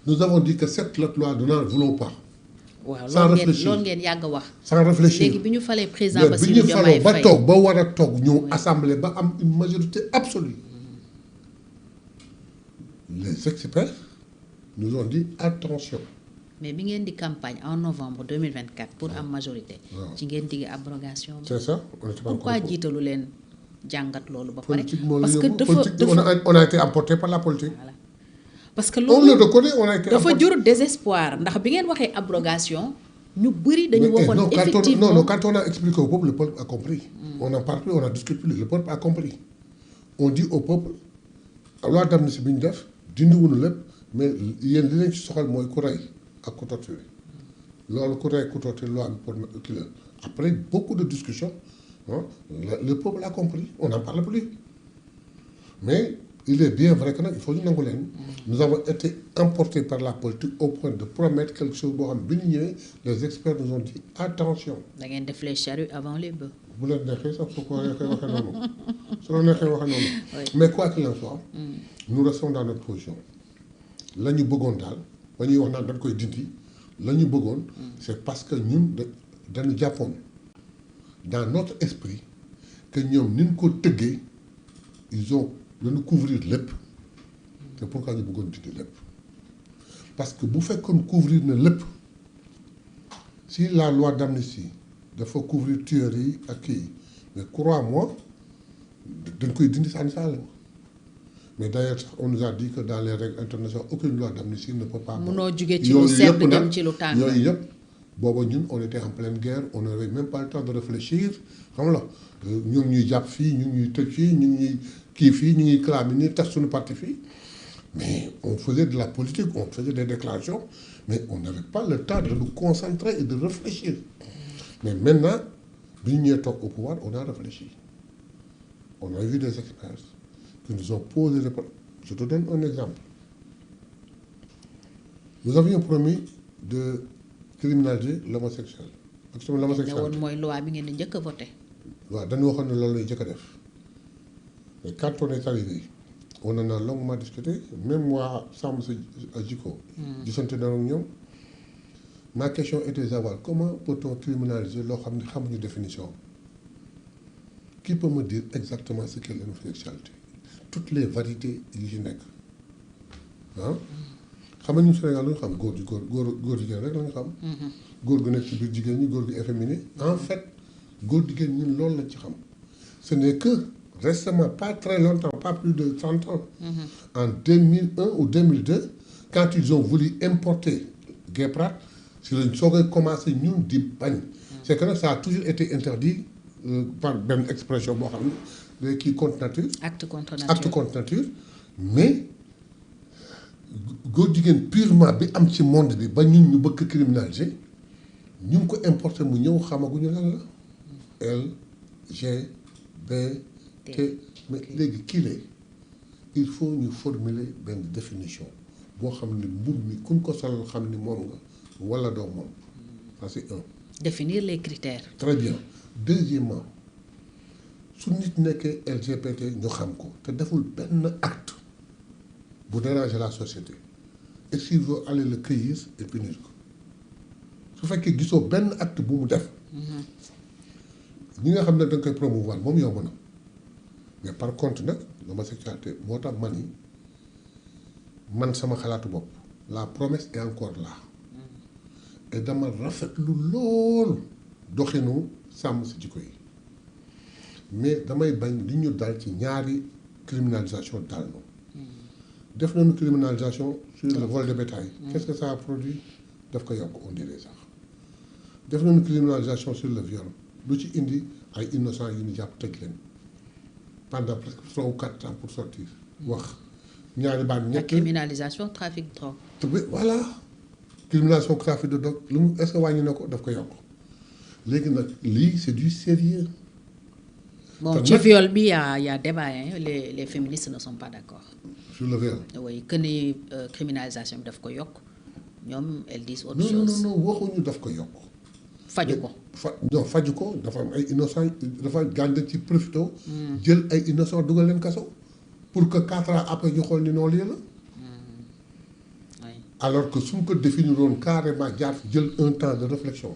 C: nous avons dit que cette loi nous n'en voulons pas.
B: waaw
C: sans réfléchir
B: loolu ngeen yàgg a wax.
C: sans réfléchir
B: léegi bi ñu falee président Bassirou Diomaye Faye
C: ba toog ba war a toog ñëw assemblée ba am une majorité absolue. Les experts nous ont dit attention.
B: mais bi ngeen di campagne en novembre 2024 pour am majorité. ci ngeen digg abrogation.
C: c'est ça
B: pourquoi jiitalu leen jàngat loolu ba pare.
C: parce que dafa on a été emporté par la politique.
B: voilà parce que
C: on le reconnaît on a été
B: dafa jur désespoir ndax bi ngeen waxee abrogation ñu bëri dañu waxoon effectivement
C: non quand on a expliqué au peuple le peuple a compris. On en parle plus on a discuté plus le peuple a compris. On dit au peuple loi d'amnistie bi ñu def dindi wuñu lépp mais yéen li leen ci soxal mooy ku rey ak ku torturé loolu ku rey ku torturé loi bi pour kii la après beaucoup de discussions le peuple a compris on n'en parle plus mais il est bien vrai que nag il faut ñu nangu leen nous avons été emportés par la politique au point de promettre quelque chose boo xam bi ñu ñëwee les experts nous ont dit attention.
B: da ngeen def les charrues avant les bœufs.
C: bu leen neexee sax su ko neexee waxee noonu su la neexee waxee noonu. mais quoi qu'il en soit. nous restons dans notre position. la ñu bëggoon daal ba ñuy wax naan dañ koy dindi la ñu bëggoon. c'est parce que ñun dañu jàppoon dans notre esprit que ñoom ni ñu ko tëggee ils ont dañu couvrir lépp c'est pourquoi ñu bëggoon dindi lépp parce que bu fekkoon couvrir na lépp si la loi d'amnistie dafa couvrir tueurs yi ak kii mais crois-moi dañ koy dindi sànni saala mais d'ailleurs on nous a dit que dans les règles internationales aucune loi d'amnistie ne peut pas.
B: munoo jóge ci lu sedd dem ci lu tàng.
C: yooyu yëpp booba ñun on était en pleine guerre on n'avait même pas le temps de réfléchir xam la ñu ngi ñuy jàpp fii ñu ngi ñuy tëj fii ñu ngi ñuy kii fii ñu ngi clamé nii tas suñu parti fii mais on faisait de la politique on faisait des déclarations mais on n'avait pas le temps de nous concentrer et de réfléchir. Mais maintenant, bi ñu ñëwee toog au pouvoir, on a réfléchi. On a vu des experts qui nous ont posé des problèmes. Je te donne un exemple. Nous avions promis de criminaliser l'homosexuel. Parce que
B: ne
C: l'homosexuel.
B: woon mooy loi bi ngeen di njëkk a voté.
C: waaw dañu waxoon ne loolu lay jëkk a def. Mais quand on est arrivé, on en a longuement discuté, même moi, Sam Djiko, gisante na ak ñoom. Ma question était de savoir comment peut-on criminaliser loo xam ne xamuñu définition. Qui peut me dire exactement ce qu'est l'homosexualité? Toutes les variétés yi ci nekk ah xam nga ñu Sénégal lu ñu xam góor jigéen rek la ñu xam. góor gu nekk ci biir jigéen ñi góor gu efféminé. En fait góor jigéen ñun loolu lañ ci xam. Ce n'est que récemment, pas très longtemps, pas plus de 30 ans, en 2001 ou 2002, quand ils ont voulu importer Guéprat, si lañ soogay commencé ñun di bañ. C'est que ça a toujours été interdit par benn expression boo xam ne kii contre nature.
B: acte contre nature
C: acte contre nature mais góor jigéen purement bi am ci monde bi ba ñun ñu bëgg criminaliser ñu ngi ko importer mu ñëw xamaguñu lan la. L G B T mais léegi kii la il faut ñu formuler benn définition boo xam ne mbir mi kuñ ko solal xam ni moom nga wala doo moom ça c'est un.
B: définir les critères.
C: Très bien. Deuxièmement su nit nekkee LGBT ñu xam ko te deful benn acte bu déranger la société et s'il veut aller le cueillir et punir ko su fekkee gisoo benn acte bu mu def ñi nga xam ne da nga koy promouvoir moom yomb na mais par contre nag l'homosexualité moo tax man sama xalaatu bopp la promesse est encore là et dama rafetlu lool doxinu sàmm si jikko yi mais damay bañ li ñu dal ci ñaari criminalisation dal na def nañu criminalisation sur le vol de bétail. Qu'est-ce que ça a produit daf ko yokk on dirait sax def nañu criminalisation sur le viol lu ci indi ay innocents yu ñu jàpp tëj leen pendant presque 3 ou 4 ans pour sortir wax ñaari baat
B: la
C: ñett
B: criminalisation trafic de drogue.
C: voilà criminalisation trafic de drogue lu mu est-ce que wàññi na ko daf ko yokk léegi nag lii c'est du sérieux.
B: Bon, ci viol bi y a débat hein. Les féministes ne sont pas d'accord.
C: Sur le viol.
B: Oui, que ni criminalisation bi daf ko yokk ñoom elles disent autre
C: non
B: chose.
C: non waxuñu daf ko yokk.
B: faju ko.
C: faju ko dafa am ay innocents dafa gànde ci profito jël ay innocents dugal leen kaso pour que 4 ans après ñu xool ni noonu lii la. Alors que suñ ko définir woon carrément jaar fi jël un temps de réflexion.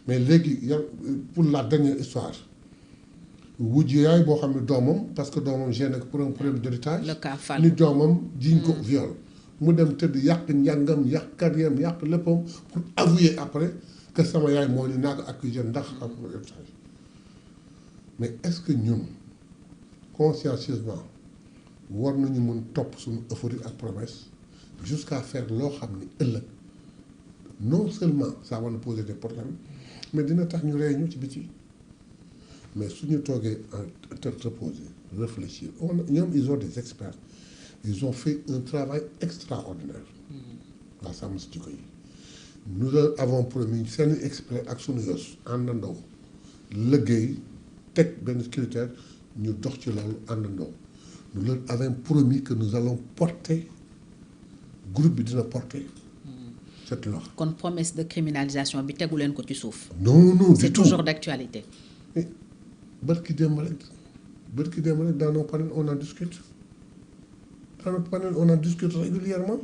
C: Mais léegi yow pour la dernière histoire wujj yaay boo xam ne doomam parce que doomam gêné ko pour un problème d'héritage.
B: Le cas Fall.
C: ni doomam jiñ ko viol mu dem tëdd yàq njàngam yàq carrière yàq léppam pour avouer après que sama yaay moo ni naa ko accusé ndax ak héritage. Mais est-ce que ñun consciencieusement war nañu mën topp suñu euphorie ak promesse jusqu'à faire loo xam ni ëllëg non seulement ça va nous poser des problèmes mais dina tax ñu rey ñu ci biti mais suñu toogee en tête reposée réfléchir ñoom ils ont des experts ils ont fait un travail extraordinaire waa sàmm si jikko yi nous avons promis seen expert ak suñu yos àndandoo liggéey teg benn critère ñu dox ci loolu àndandoo nous leur avons promis que nous allons porter groupe bi dina porter cette loi.
B: kon promesse de criminalisation bi tegu leen ko ci suuf.
C: non non
B: c'est toujours d'actualité.
C: mais bërki démb rek dans nos panels on en discute dans notre panel on en discute régulièrement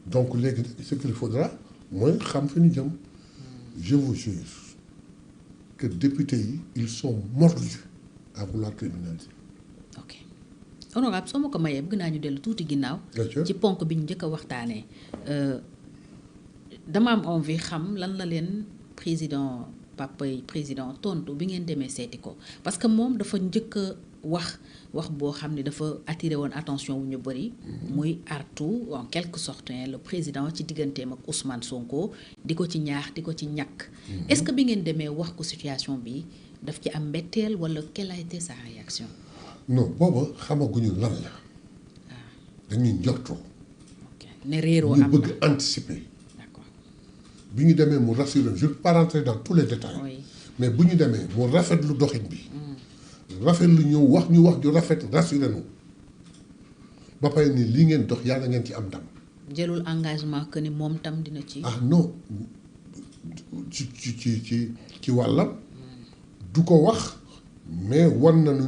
C: donc léegi ce qu'il faudra mooy xam fi ñu jëm je vous jure que députés yi ils sont mordus à vouloir criminaliser.
B: ok honorable soo ma ko mayee bëgg naa ñu dellu tuuti ginnaaw. ci ponk bi ñu njëkk a waxtaanee dama am envie xam lan la leen président président tontu bi ngeen demee seeti ko parce que moom dafa njëkk a wax boo xam ne dafa attiré woon attention wu ñu bëri. muy artu en quelque sorte le président ci digganteem ak Ousmane Sonko di ko ci ñaax di ko ci ñàkk. est-ce que bi ngeen demee wax ko situation bi daf ci am mbetteel wala quelle a été sa réaction.
C: non booba xamaguñu lan la. dañuy njortu.
B: ne réeroo
C: ñu
B: am
C: bëgg anticiper.
B: d'accord
C: bi ñu demee mu rassuré je ne vais pas rentrer dans tous les détails.
B: oui
C: mais bu ñu demee mu rafetlu doxin bi. rafetlu ñëw wax ñu wax ju rafet rassuré nu ba pare ni lii ngeen dox yàlla ngeen ci am ndam.
B: jëlul engagement que ni moom tam dina ci.
C: ah non ci wàllam du ko wax mais wan nañu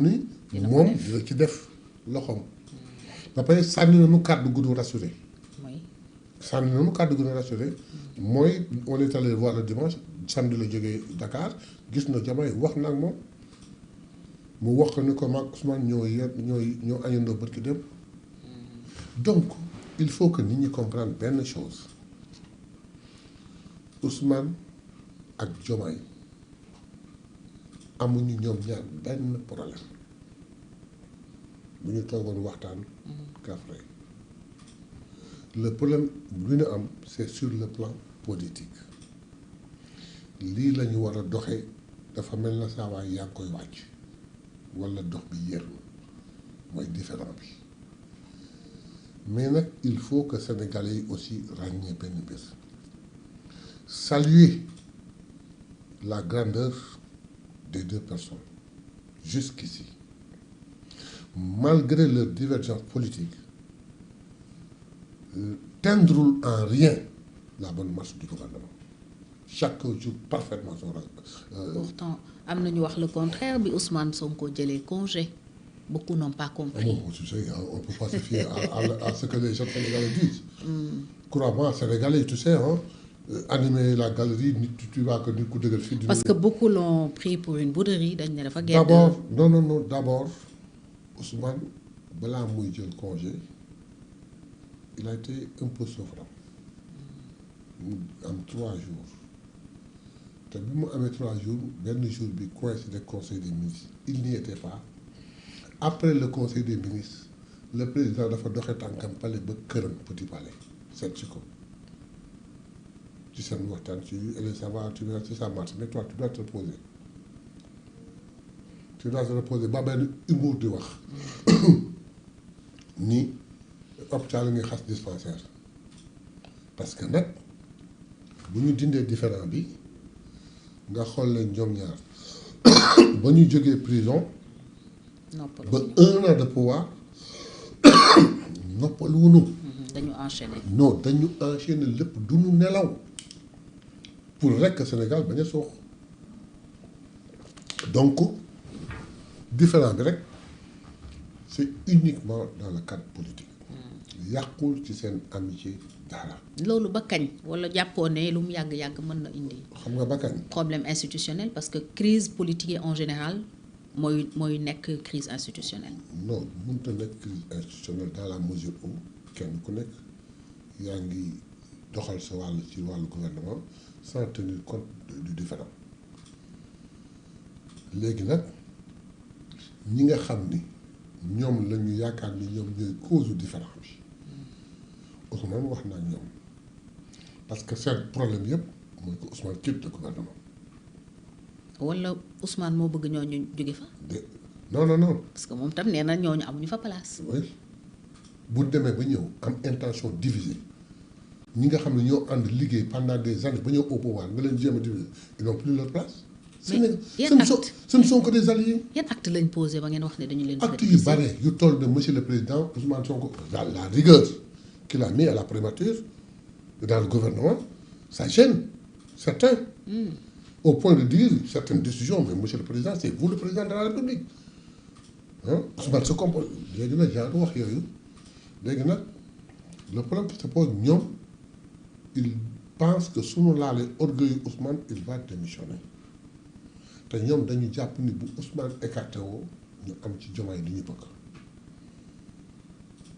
C: ni moom dina ci def loxoom ba pare sànni nañu kàddu gu ñu rassuré
B: mooy
C: sànni nañu kàddu gu ñu rassuré mooy on est allé voir le dimanche samedi la jógee Dakar gis na Diomaye wax na ak moom mu wax ko ni ko maag Ousmane ñoo añandoo bët ki dem donc il faut que nit ñi comprendre benn chose Ousmane ak Diomaye amuñu ñoom ñaar benn problème bu ñu toogoon waxtaan kafre le problème bi ñu am c'est sur le plan politique lii la ñu war a doxee dafa mel na saa waay yaa ngi koy wàcc walla dox bi yéex na mooy différent bi mais nag il faut que Sénégalais yi aussi ràññee benn bés saluer la grandeur des deux personnes jusqu'ici malgré leurs divergences politiques teindrul en rien la bonne marche du gouvernement chaque jour parfaitement son
B: pourtant am na ñu wax le contraire bi Ousmane Sonko jëlee congé beaucoup n'ont pas compris.
C: Bon, tu sais, on ne peut pas se fier à ce que les gens sénégalais disent. Couramment sénégalais, tu sais, hein, animer la galerie, tu vas que du coup de fil.
B: Parce que beaucoup l'ont pris pour une bouderie dañ ne dafa gedd.
C: D'abord, non, d'abord, Ousmane, balaa muy jël congé, il a été un peu souffrant. mu am 3 jours. te bi mu amee 3 jours benn jour bi coïncidé conseil des ministres il n'y était pas. Après le conseil des ministres le président dafa doxe tànkam palais ba këram Petit Palais seet si ko ci seen waxtaan ci ça va tu vas ci sa marche mais toi tu dois te reposer ba benn humour di wax ni hôpital ngi xas dispensaire parce que nag bu ñu dindee différent bi nga xool leen ñoom ñaar ba ñu jógee prison ba 1 an de pouvoir noppalu wuñu
B: dañu enchaîner.
C: non dañu enchaîner lépp du ñu nelaw pour rekk Sénégal bañ a soox donc différent bi rek c'est uniquement dans le cadre politique yàqul ci seen amitié dara.
B: loolu ba kañ walla jàppoo ne lu mu yàgg-yàgg mën na indi.
C: xam nga ba kañ.
B: problème institutionnel parce que crise politique en général mooy nekk crise institutionnelle.
C: non mënut a nekk crise institutionnelle dans la mesure où kenn ku nekk yaa ngi doxal sa wàll ci wàllu gouvernement sans tenir compte du différent léegi nag ñi nga xam ni ñoom la ñu yaakaar ni ñoom ñooy cause du différent bi Ousmane wax naa ñoom parce que seen problème yëpp mooy que Ousmane quitte le gouvernement.
B: walla Ousmane moo bëgg ñooñu jóge fa.
C: non.
B: parce que moom tam nee na ñooñu amuñu fa place.
C: oui bu demee ba ñëw am intention diviser ñi nga xam ne ñoo ànd liggéey pendant des années ba ñëw au pouvoir nga leen jéem a diviser ils n'ont plus leur place.
B: mais yan acte
C: ce ne sont que des alliés.
B: yan acte lañ posé ba ngeen wax ne dañu leen.
C: acte yu bare yu toll de monsieur le président Ousmane Sonko la rigueur qu'il a mis à la primature dans le gouvernement ça gêne certains. Au point de dire certaines décisions mais monsieur le président c'est vous le président de la République ah Ousmane se compose léegi nag genre wax yooyu léegi nag le problème qui se pose ñoom il pense que suñu laalee orgueil Ousmane il va démissionner te ñoom dañu jàpp ni bu Ousmane écarté woo ñu am ci Diomaye li ñu bëgg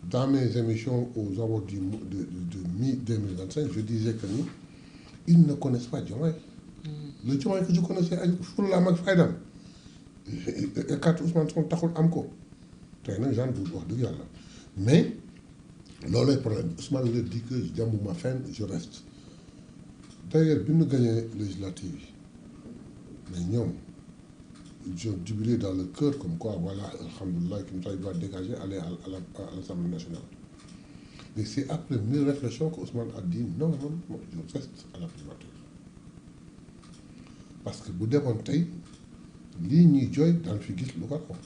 C: dans mes émissions aux abords de mi-2025 je disais que ni ils ne connaissent pas Diomaye. Le Diomaye que je connaissais ak fullaam ak faydaam écarté Ousmane Sonko taxul am ko tey nag genre du wax dëgg yàlla mais loolooy problème Ousmane leur dit que jàmbuma fenn je reste d'ailleurs bi ñu gagné législative yi mais ñoom ils ont jubilé dans le cœur comme quoi voilà alhamdulilah Kim Taï doit dégager aller à l'Assemblée nationale mais c'est après mille réflexions que Ousmane a dit non je reste à la primature parce que bu demoon tey lii ñuy jooy daan fi gis lu ko raw.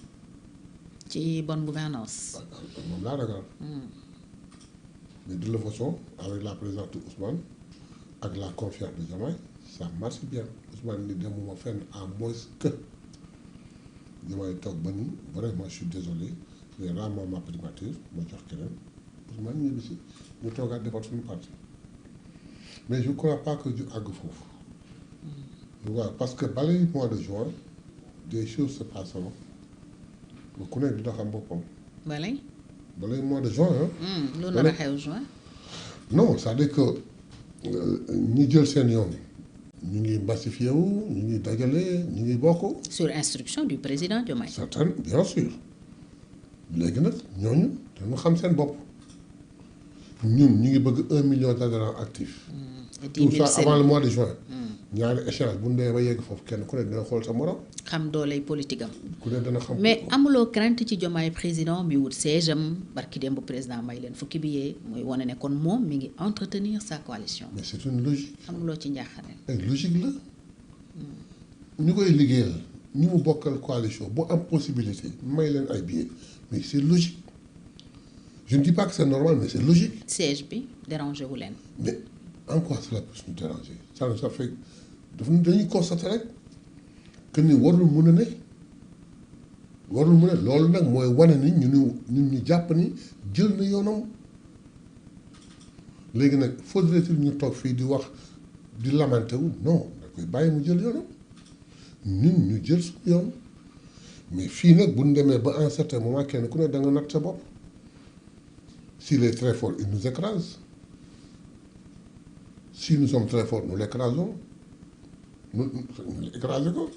B: ci bonne gouvernance
C: moom laa ragal. mais de toute façon avec la présence de Ousmane ak la confiance de Diomaye ça marche bien Ousmane ni demuma fenn à moins que Diomaye toog ba ni vraiment je suis désolé mais rends-moi ma primature ma jox keneen Ousmane ñibbi si ñu toogaat defar suñu parti mais je crois pas que ñu àgg foofu. waaw parce que balay mois de juin des choses se passeront ba ku nekk dina xam boppam.
B: balay
C: mois de juin
B: lu nar a xew juin.
C: non c'est-à-dire que ñi jël seen yoon ñu ngi massifié wu ñu ngi dajale ñu ngi bokk.
B: sur instruction du président Diomaye.
C: certain bien sûr léegi nag ñooñu dañu xam seen bopp ñun ñu ngi bëgg 1 million d'adhérents actifs. tout ça avant le mois de juin. ñaari échéance bu ñu demee ba yegg foofu kenn ku ne dina xool sa morom.
B: xam dooley politique am.
C: ku ne dana xam.
B: mais amuloo crainte ci Diomaye président mi wut siège am barki démb président may leen fukki billet muy wane ne kon moom mi ngi entretenir sa coalition.
C: mais c'est une logique.
B: amuloo ci njaaxare.
C: ay logique la. ñu koy liggéeyal ñu mu bokkal coalition bu am possibilité may leen ay billets mais c'est logique je ne dis pas que c'est normal mais c'est logique.
B: siège bi dérangé wu leen.
C: mais en quoi cela peut nous déranger ça fait dañuy constater rek que ni warul mun a ne loolu nag mooy wane ni ñun ñu jàpp ni jël na yoonam léegi nag faudrait-il ñu toog fii di wax di lamenté wu non da koy bàyyi mu jël yoonam ñun ñu jël suñu yoon mais fii nag bu ñu demee ba à un certain moment kenn ku ne da nga natt sa bopp s'il est très fort il nous écrase si nous sommes très forts nous l'écrasons ñu écraser ko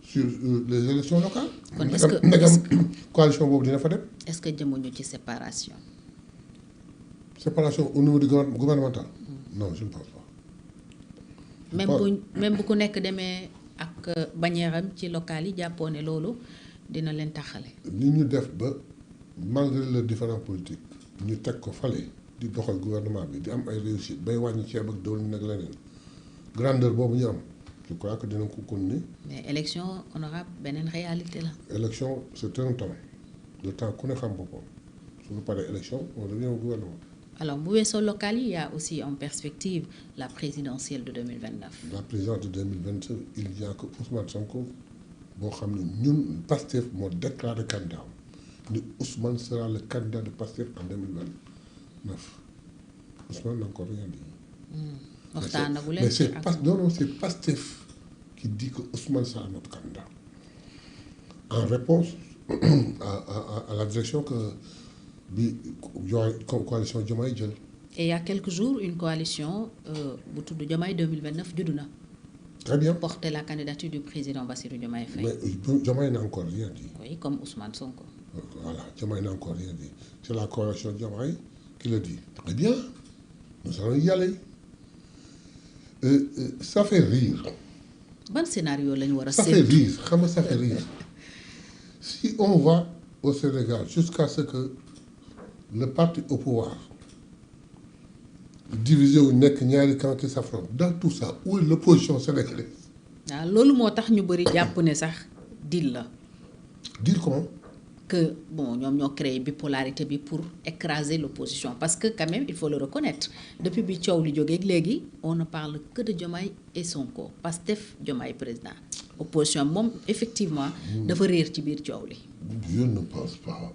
C: sur les élections locales.
B: kon est-ce que
C: ndegam coalition boobu dina fa dem.
B: est-ce que jëmuñu ci séparation.
C: séparation au niveau du gouvernemental. non je ne pense pas.
B: même bu ku nekk demee ak bannière am ci local yi jàppoo ne loolu dina leen taxale.
C: li ñu def ba malgré les différents politiques ñu teg ko fale di doxal gouvernement bi di am ay réussite bay wàññi ceeb ak dawlin nag leneen grandeur boobu ñu am je crois que dinañ ko continuer.
B: mais élection honorable beneen réalité la.
C: élection c'est un temps le temps ku ne xam boppam suñu paree élection on revient au gouvernement.
B: alors bu weesoo local yi il y a aussi en perspective la présidentielle de 2029.
C: la présidence de 2029 il y a que Ousmane Sonko boo xam ne ñun Pastef moo déclaré candidat ni Ousmane sera le candidat de Pastef en 2029 Ousmane n'a encore rien dit.
B: waxtaanagu leen
C: mais c'est Pastef qui dit que Ousmane sera notre candidat en réponse à la direction que bi coalition Diomaye jël.
B: et il y a quelques jours une coalition bu tudd Diomaye 2029 juddu na.
C: très bien
B: porter la candidature du président Bassirou Diomaye Faye.
C: mais Diomaye n'a encore rien dit.
B: oui comme Ousmane Sonko.
C: voilà Diomaye n'a encore rien dit c'est la coalition Diomaye qui le dit. très bien nous allons y aller ça fait rire.
B: ban scénario la ñu war a.
C: ça fait rire xam nga ça fait rire si on va au Sénégal jusqu'à ce que le parti au pouvoir divisé wu nekk ñaari camp qui s'affrontent dans tout ça où est l'opposition sénégalaise.
B: waaw loolu moo tax ñu bëri jàpp ne sax deal la.
C: dire comment.
B: que bon ñoom ñoo créé bipolarité bi pour écraser l'opposition parce que quand même il faut le reconnaître depuis bi coow li jógeeg léegi on ne parle que de Diomaye et Sonko Pastef Diomaye président opposition moom effectivement dafa réer ci biir coow li.
C: je ne pense pas.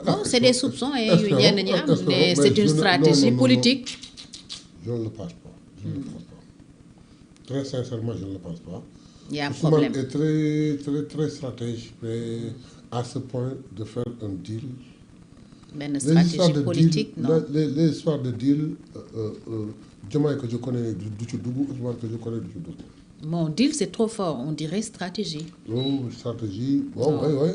B: non c'est des soupçons et yu ñenn ñi am ne c'est une stratégie politique.
C: je ne le pense pas. Très sincèrement je ne le pense pas.
B: Il y a un problème.
C: Ousmane est très stratège mais à ce point de faire un deal.
B: benn stratégie politique non
C: les histoires de deal Diomaye que je connais du ci dugg Ousmane que je connais du ci dugg.
B: bon deal c'est trop fort on dirait stratégie.
C: non stratégie. bon oui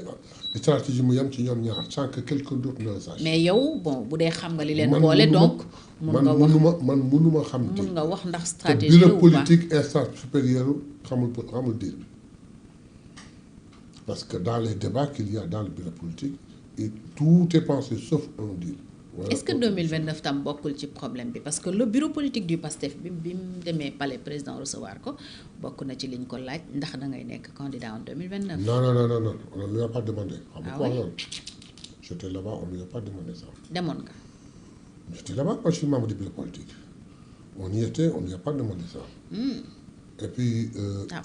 C: stratégie mu yem ci ñoom ñaar sans que quelqu'un d'autre ne le sache.
B: mais yow bon bu dee xam nga li leen boole donc. mun nga wax
C: man mënuma xam.
B: mun nga wax ndax stratégie
C: bureau politique instance supérieure xamul deal. Parce que dans les débats qu'il y a dans le bureau politique, et tout est pensé sauf un deal. Voilà.
B: est-ce que 2029 tam bokkul ci problème bi parce que le bureau politique du PASTEF bi mu demee palais président recevoir ko bokk na ci liñ ko laaj ndax da ngay nekk candidat en 2029.
C: Non, on ne lui a pas demandé.
B: Ah oui?
C: J'étais là-bas, on ne lui a pas demandé ça.
B: demoon nga.
C: J'étais là-bas parce que je suis membre du bureau politique. On y était, on ne lui a pas demandé ça. Et puis.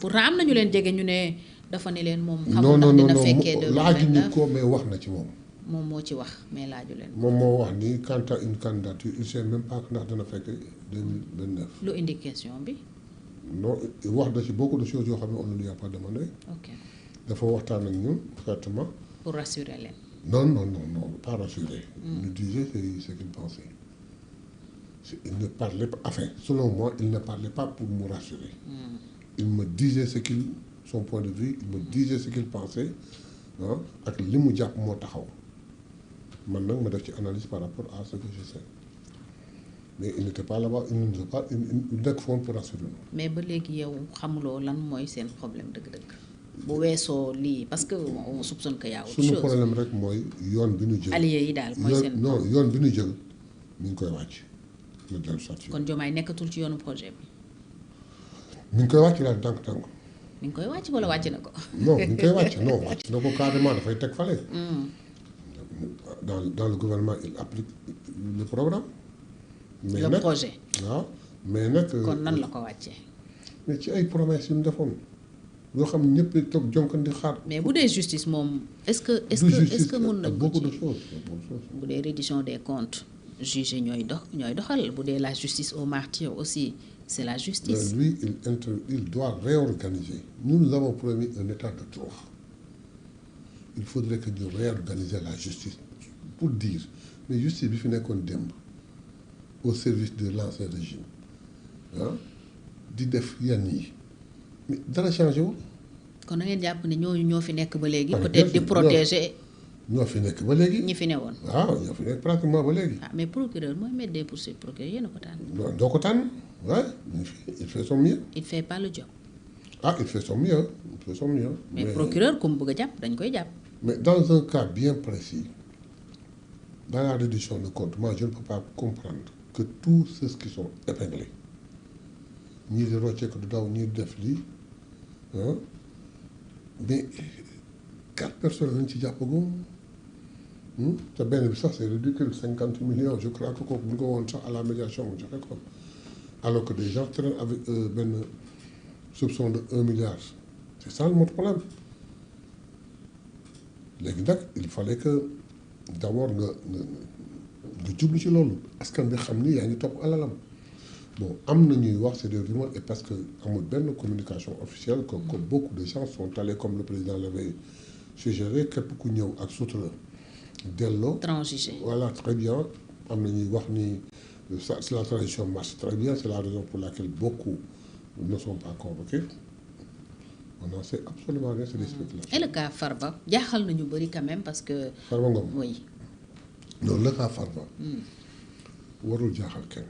B: Pourtant am na ñu leen jege ñu ne dafa ne leen moom.
C: non
B: xamul
C: non
B: ndax
C: non
B: dina fekkee
C: laajuñu
B: 2029
C: ko mais wax na ci moom.
B: moom moo ci wax mais laaju leen.
C: moom moo wax ni quant à une candidature il sait même pas ndax dana fekk 2029.
B: lu indi question bi.
C: non wax na ci beaucoup de choses yoo xam ne on ne lui a pas demandé.
B: ok
C: dafa waxtaan ak ñun ouvertement.
B: pour rassurer leen.
C: Non, pas rassuré. Il nous disait ce qu'il pensait. Il ne parlait pas, enfin, selon moi, il ne parlait pas pour me rassurer. Il me disait son point de vue, il me disait ce qu'il pensait, hein, ak li mu jàpp moo taxaw. Man nag ma def ci analyse par rapport à ce que je sais. Mais il n'était pas là-bas, il nekk foon pour rassurer.
B: mais ba léegi yow xamuloo lan mooy seen problème dëgg-dëgg. bu weesoo lii parce que on soupçonne que y a autre chose.
C: suñu problème rek mooy yoon bi ñu jël.
B: alliés yi daal mooy seen.
C: non yoon bi ñu jël mi ngi koy wàcc. ñu dellu soit
B: kon Diomaye nekkatul ci yoonu projet bi.
C: mi ngi koy wàcc daal tànk-tànk.
B: mi ngi koy wàcc wala wàcc na ko.
C: non mi ngi koy wàcc non wàcc na ko carrément dafay teg fale. dans le gouvernement il applique le programme. mais
B: le
C: nag
B: projet.
C: waaw mais nag.
B: kon nan la ko wàccee.
C: mais ci ay promesses yu ñu defoon yoo xam ne ñëpp di toog jonkan di xaar.
B: mais bu dee justice moom est-ce que mun nañ ko
C: beaucoup de
B: ci
C: choses.
B: bu dee reddition des comptes juge ñooy doxal bu dee la justice au martyrs aussi c'est la justice.
C: Mais lui il doit réorganiser. Nous avons promis un état de droit. Il faudrait que ñu réorganiser la justice pour dire mais justice bi fi nekkoon démb au service de l'ancien régime di def yenn yi mais dara changé wul.
B: kon da ngeen jàpp ne ñooñu ñoo fi nekk ba léegi.
C: Par
B: peut-être di
C: exemple,
B: protéger
C: ñoo fi nekk ba léegi.
B: ñi fi newoon.
C: waaw ñoo fi nekk pratiquement ba léegi.
B: mais procureur mooy mettre des poursuites procureur yéen a ko tànn.
C: doo ko tànn ouais il fait son mieux.
B: il fait pas le job.
C: Il fait son mieux.
B: mais procureur ku mu bëgg a jàpp dañ koy jàpp.
C: Mais dans un cas bien précis, dans la reddition de compte, moi je ne peux pas comprendre que tous ceux qui sont épinglés, ni de Rocher que de ni de Defli, mais 4 personnes n'ont pas dit ça, c'est ridicule, 50 millions, je crois que nous avons ça à la médiation, je crois. Alors que des gens traînent avec un soupçon de 1 milliard. C'est ça le problème. léegi nag il fallait que d'abord nga jublu ci loolu askan bi xam ni yaa ngi topp alalam bon am na ñuy wax c'est des rumeurs et parce que amul benn communication officielle que beaucoup de gens sont allés comme le président l'avait suggéré képp ku ñëw ak sutura delloo.
B: transiger
C: voilà très bien am na ñuy wax ni ça la transition marche très bien c'est la raison pour laquelle beaucoup ne sont pas convoqués. On n'en sait absolument rien, c'est des spéculations.
B: Et le cas Farba jaaxal nañu bëri quand même parce que.
C: Farba Ngom
B: oui.
C: non le cas Farba. warul jaaxal kenn.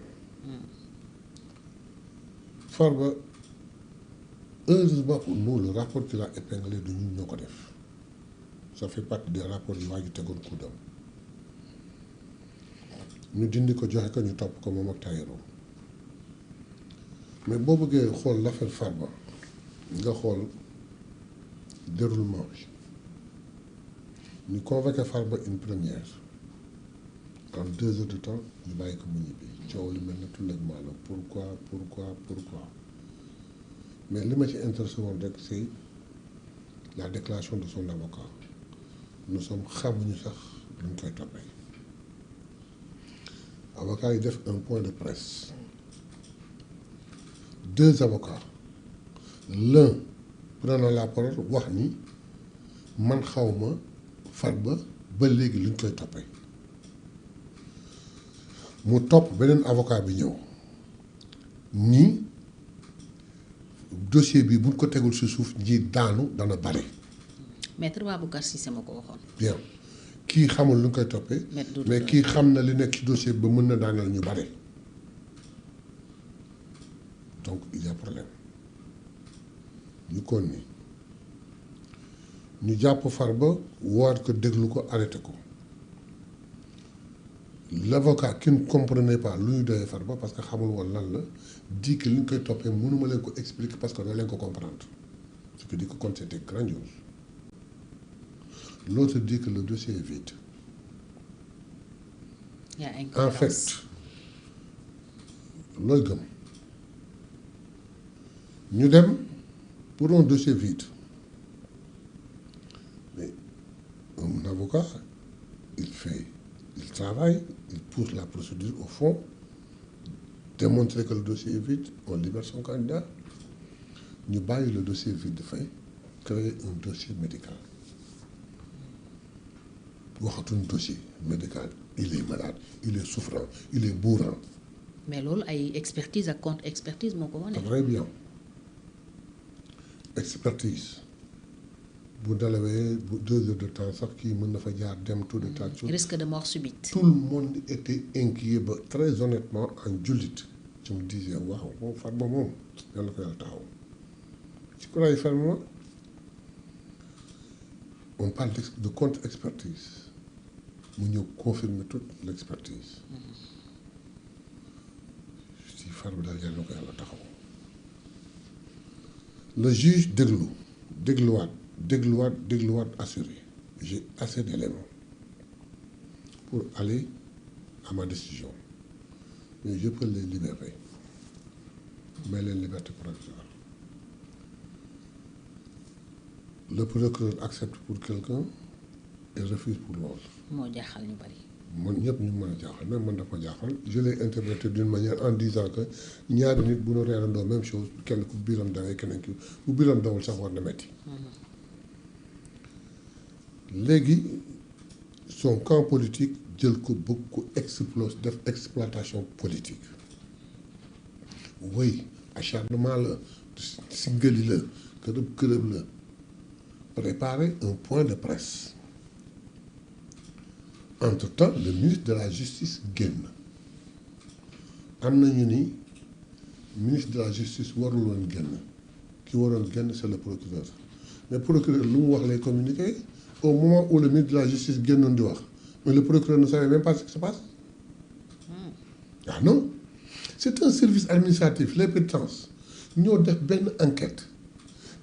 C: Farba heureusement pour nous le rapport qu'il a épinglé du ñun ñoo ko def ça fait partie des rapports yi waa ji tegoon kuddam ñu dindi ko joxe ko ñu topp ko moom ak Tahirou mais boo bëggee xool l'affaire Farba nga xool déroulement bi ñu convoqué Farba une première en 2 heures de temps ñu bàyyi ko mu ñibbi coow li mel na tulleeg maalo pourquoi mais li ma ci intéressé woon rek c'est la déclaration de son avocat nous sommes xamuñu sax luñ koy toppee avocat yi def un point de presse 2 avocats l'un prenant la parole wax ni man xawma Farba ba léegi luñ koy toppee mu topp beneen avocat bi ñëw ni dossier bi buñ ko tegul ci suuf ji daanu dana bare.
B: maître Baboucar Cissé ma ko waxoon.
C: bien kii xamul luñ koy toppee. mais kii xam na li nekk ci dossier ba mën na daaneel ñu bare donc il y a problème. ñu kon ni ñu jàpp Farba woor ko déglu ko arrêté ko l'avocat qui ne comprenait pas lu ñu doyee Farba parce que xamul woon lan la dit que li ñu koy toppee mënuma leen ko expliquer parce que doo leen ko comprendre ce qui dit que kon c'était grandiose. L'autre dit que le dossier est vide.
B: Il y a
C: En
B: incohérence.
C: fait looy gëm ñu dem pour un dossier vide mais un avocat il travaille, il pousse la procédure au fond, démontrer que le dossier est vide, on libère son candidat, ñu bàyyi le dossier vide dafay créer un dossier médical. waxatuñ dossier médical il est malade il est souffrant il est bourrant.
B: mais loolu ay expertise ak contre expertise moo ko wane.
C: très bien expertise bu dalawee bu 2 heures de temps sax kii mën na fa jaar dem tout de tas.
B: risque de mort subite.
C: tout le monde était inquiet ba très honnêtement en jullit je me disais waaw moom Farba moom yàlla ko yàlla taxaw ci croyais fermement on parle de contre expertise mu ñëw confirmer toute l'expertise si Farba daal yàlla ko yàlla taxaw le juge dégluwaat assuré j'ai assez d'éléments pour aller à ma décision mais je peux les libérer mais les liberté provisoire le procureur accepte pour quelqu'un et refuse pour l'autre.
B: moo jaaxal ñu bari.
C: man ñëpp ñu mën a jaaxal même man dafa jaaxal je l'ai interprété d'une manière en disant que ñaari nit bu ñu reerandoo même chose kenn ku biiram dawee keneen ki bu biiram dawul sax war na metti léegi son camp politique jël ko bëgg ko def exploitation politique oui acharnement la siggali la kërëb la préparer un point de presse. Entre-temps, le ministre de la Justice génn am na ñu ni ministre de la Justice warul woon génn ki waroon génn c'est le procureur mais procureur lu mu wax lay communiquer au moment où le ministre de la Justice génnoon di wax mais le procureur ne savait même pas ce qui se passe. Ah non c'est un service administratif les pénitences ñoo def benn enquête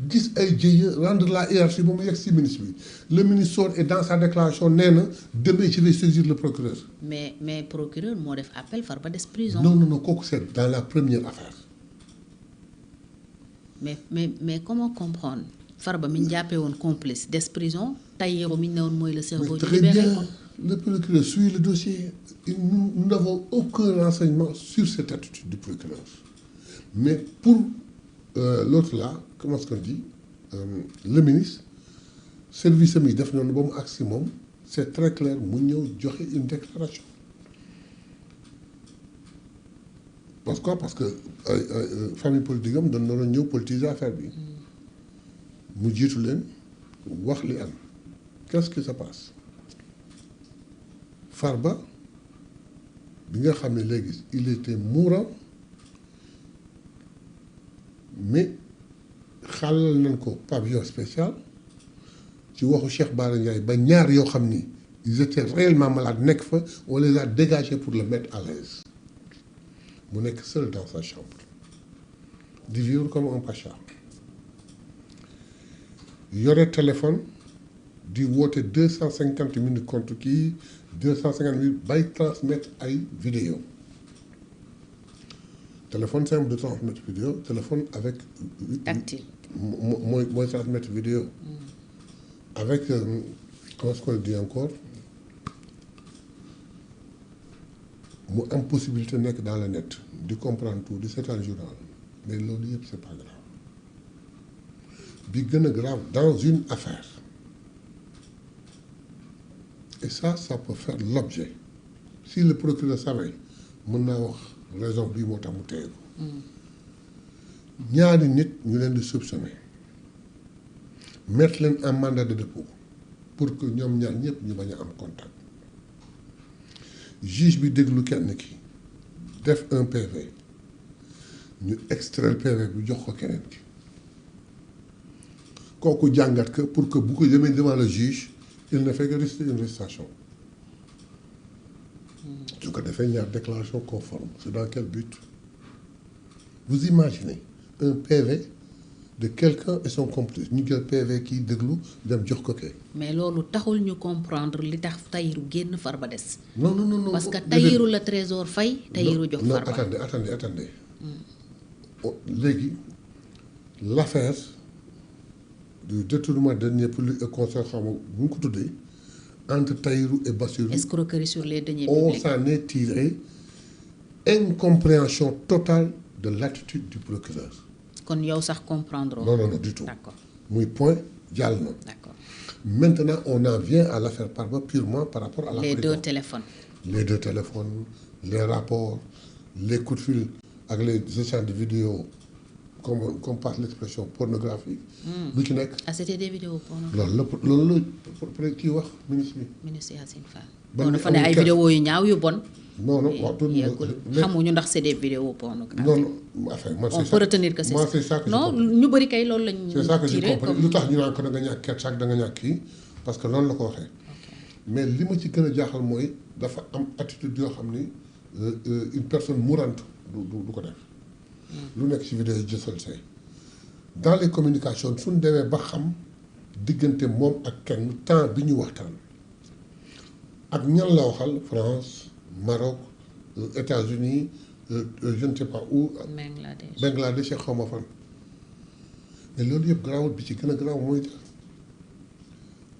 C: gis ay jëye rendre la hiérarchie ba mu yegg si ministre bi le ministre sort et dans sa déclaration nee na demain je vais saisir le procureur.
B: mais procureur moo def appel Farba des prison.
C: non kooku c'est dans la première affaire.
B: mais comment comprendre Farba mi ñu jàppee woon complice des prison Tahirou mi ñu ne woon mooy le cerveau du libéré ko.
C: Le procureur suit le dossier nous n'avons aucun renseignement sur cette attitude du procureur mais pour l'autre là comment est-ce qu'on dit le ministre service am yi def noonu ba mu agsi moom c'est très clair mu ñëw joxe une déclaration parce que famille politique am dañ doon ñëw politiser affaire bi mu jiitu leen wax li am qu'est-ce qui se passe Farba bi nga xam ne léegi il était mourant mais xaalal nañ ko pavillon spécial ci waxu Cheikh Bara Ndiaye ba ñaar yoo xam ni ils étaient réellement malades nekk fa on les a dégagés pour le mettre à l'aise mu nekk seul dans sa chambre di vivre comme un pacha yore téléphone di woote 250 000 compte kii 250 000 bay transmettre ay vidéo téléphone simple de transmettre vidéo téléphone avec
B: tactile
C: mooy transmettre vidéo avec comment est-ce qu'on dit encore mu am possibilité nekk dans le net di comprendre tout di seetaan journal mais loolu yëpp c'est pas grave bi gën a grave dans une affaire et ça peut faire l'objet si le procureur savait mën naa wax raison bii moo tax mu téye ko ñaari nit ñu leen di soupçonner mettre leen en mandat de dépôt pour que ñoom ñaar ñëpp ñu bañ a am contact juge bi déglu kenn ki def un PV ñu extraire PV bi jox ko keneen ki kooku jàngat que pour que bu ko demee devant le juge il ne fait que réciter une récitation su ko defee ñaar déclaration conforme c'est dans quel but vous imaginez un PV de quelqu'un et son complice ñu jël PV kii déglu dem jox ko kay.
B: mais loolu taxul ñu comprendre li tax Tahirou génn Farba des.
C: non
B: parce que Tahirou la Trésor fay Tahirou jox
C: non
B: Farba.
C: attendez léegi l'affaire du détournement de deniers publics et consort xam nga bu ñu ko tuddee entre Tahirou et Bassirou.
B: escroquerie sur les deniers
C: on
B: publics.
C: s'en est tiré incompréhension totale de l'attitude du procureur.
B: kon yow sax comprendre.
C: non du tout.
B: d'accord
C: muy point jàll na.
B: d'accord
C: Maintenant on en vient à l'affaire Farba purement par rapport à la
B: les
C: prison.
B: deux téléphones.
C: Les deux téléphones les rapports les coups de fil ak les échanges de vidéos comme passe l'expression pornographique. lu ci nekk.
B: ah c'était des vidéos porno.
C: loolu la kii wax ministre bi.
B: ministre Yacine Fall.
C: Ba
B: bon
C: ñu
B: dafa ne
C: amul
B: ay
C: kenn.
B: vidéos yu ñaaw yu bon.
C: non wax dëgg
B: yeggul xamuñu ndax c'est des vidéos pornographiques.
C: non enfin man
B: on peut retenir que c'est
C: moi
B: ça.
C: c'est ça que je
B: non
C: comprends.
B: ñu bëri kay loolu lañu
C: C'est ça que j'ai
B: tiré
C: compris
B: comme
C: lu tax ñu naan ko da nga ñàkk kersa ak da nga ñàkk kii parce que noonu la ko waxee mais li ma ci gën a jaaxal mooy dafa am attitude yoo xam ni une personne mourante du ko def lu nekk ci vidéo yi jësal say dans les communications suñ demee ba xam diggante moom ak kenn temps bi ñu waxtaan ak ñan la waxal France Maroc États-Unis je ne sais pas où Bangladesh xaw ma fan mais loolu yëpp garaawul bi ci gën a garaaw mooy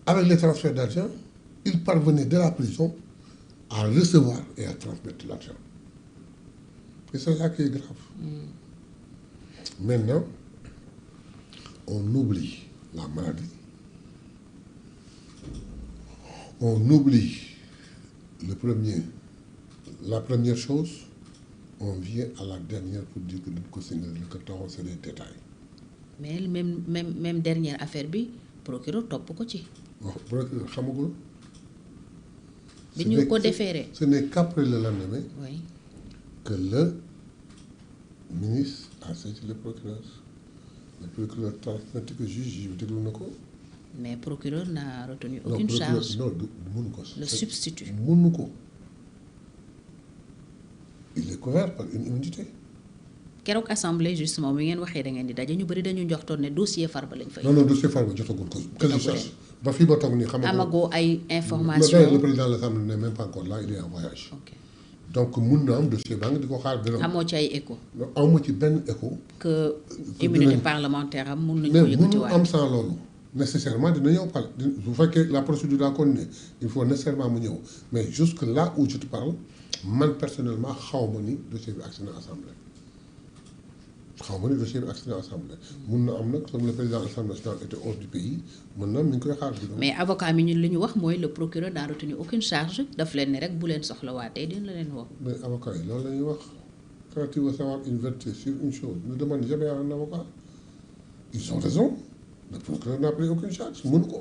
C: avec les transferts d'argent il parvenait de la prison à recevoir et à transmettre l'argent et c'est ça qui est grave. Maintenant on oublie la maladie on oublie la première chose on vient à la dernière pour dire que dañ ko signaler que taxaw c'est des détails.
B: mais même dernière affaire bi procureur topp ko ci.
C: waaw procureur xamagul.
B: bi ñu ko déféré.
C: ce n'est qu'après le lendemain.
B: oui.
C: que le ministre a saisi le procureur transmettre que juge bi déglu na ko.
B: mais procureur n'a retenu aucune charge.
C: non mënu ko.
B: le substitut
C: mënu ko. il est couvert par une immunité.
B: keroog assemblée justement bi ngeen waxee da ngeen di daje ñu bëri dañu njoxtoon ne dossier Farba lañ fay.
C: non dossier Farba jotagul ko. ba fii ba toog nii xam nga.
B: amagoo ay information
C: le président de l'Assemblée n'est même pas encore là il est en voyage.
B: ok
C: donc mun na am dossier baa ngi di ko xaar dina.
B: amoo ci ay écho.
C: awma ci benn écho.
B: que immunité parlementaire am mun nañu ko
C: mais
B: yëkkati
C: mënu am sans loolu. nécessairement dina ñëw pal bu fekkee la procédure daa continuer il faut nécessairement mu ñëw mais jusque là où je te parle man personnellement xaw ma ni dossier bi agsi na assemblée mun na am nag comme le président de l'Assemblée nationale était hors du pays mun na mi ngi koy xaar bi.
B: mais avocat mi ñun li ñu wax mooy le procureur n'a retenu aucune charge daf leen ne rek bu leen soxlawaatee dina leen woo.
C: mais avocat yi loolu la ñuy wax quand tu veux savoir une vérité sur une chose ne demande jamais à un avocat ils ont raison le procureur n'a pris aucune charge mënu ko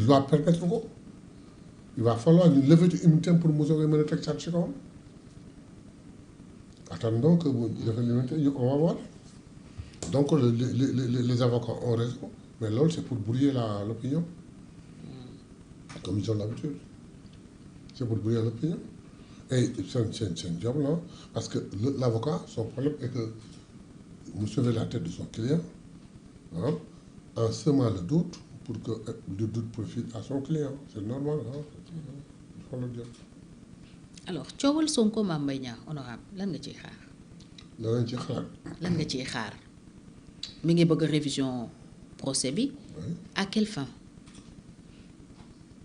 C: loi permettre ko il va falloir ñu lever ci immunité pour mu soogee mën a teg charge ci kawam attendons que bu defee l'immunité on va voir donc les avocats ont raison mais loolu c'est pour brouiller l'opinion comme ils ont l'habitude c'est pour brouiller l'opinion et seen job là parce que l'avocat son problème est que mu sauver la tête de son client en semant le doute pour que le doute profite à son client c'est normal il faut le dire.
B: alors coowal Sonko Mame Mbaye Niang honorable lan nga ciy xaar.
C: lan ci xalaat.
B: lan nga ciy xaar mi ngi bëgg révision procès bi.
C: oui.
B: à quelle fin.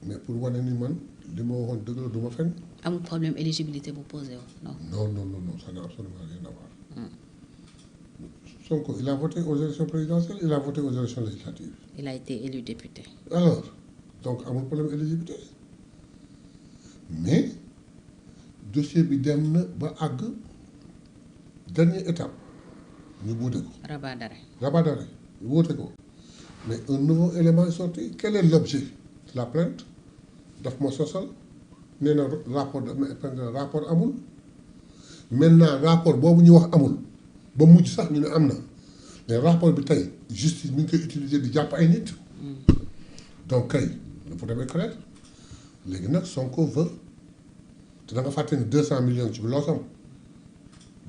C: mais pour wane ni man li ma waxoon dëgg la du ma fen.
B: amul problème éligibilité bu posé wu non.
C: non ça n'a absolument rien à voir. Sonko il a voté aux élections présidentielles il a voté aux élections législatives.
B: il a été élu député.
C: alors donc amul problème éligibilité mais dossier bi dem na ba àgg dernière étape ñu wuute ko.
B: rabat
C: d'arrêt ñu wuute ko mais un nouveau élément est sorti quel est l'objet de la plainte daf ma sosal nee na rapport amul maintenant rapport boobu ñu wax amul ba mujj sax ñu ne am na mais rapport bi tey justice mi ngi koy utiliser di jàpp ay nit donc kay le problème est clair léegi nag Sonko veut te da nga fàtte ni 200 millions ci loosam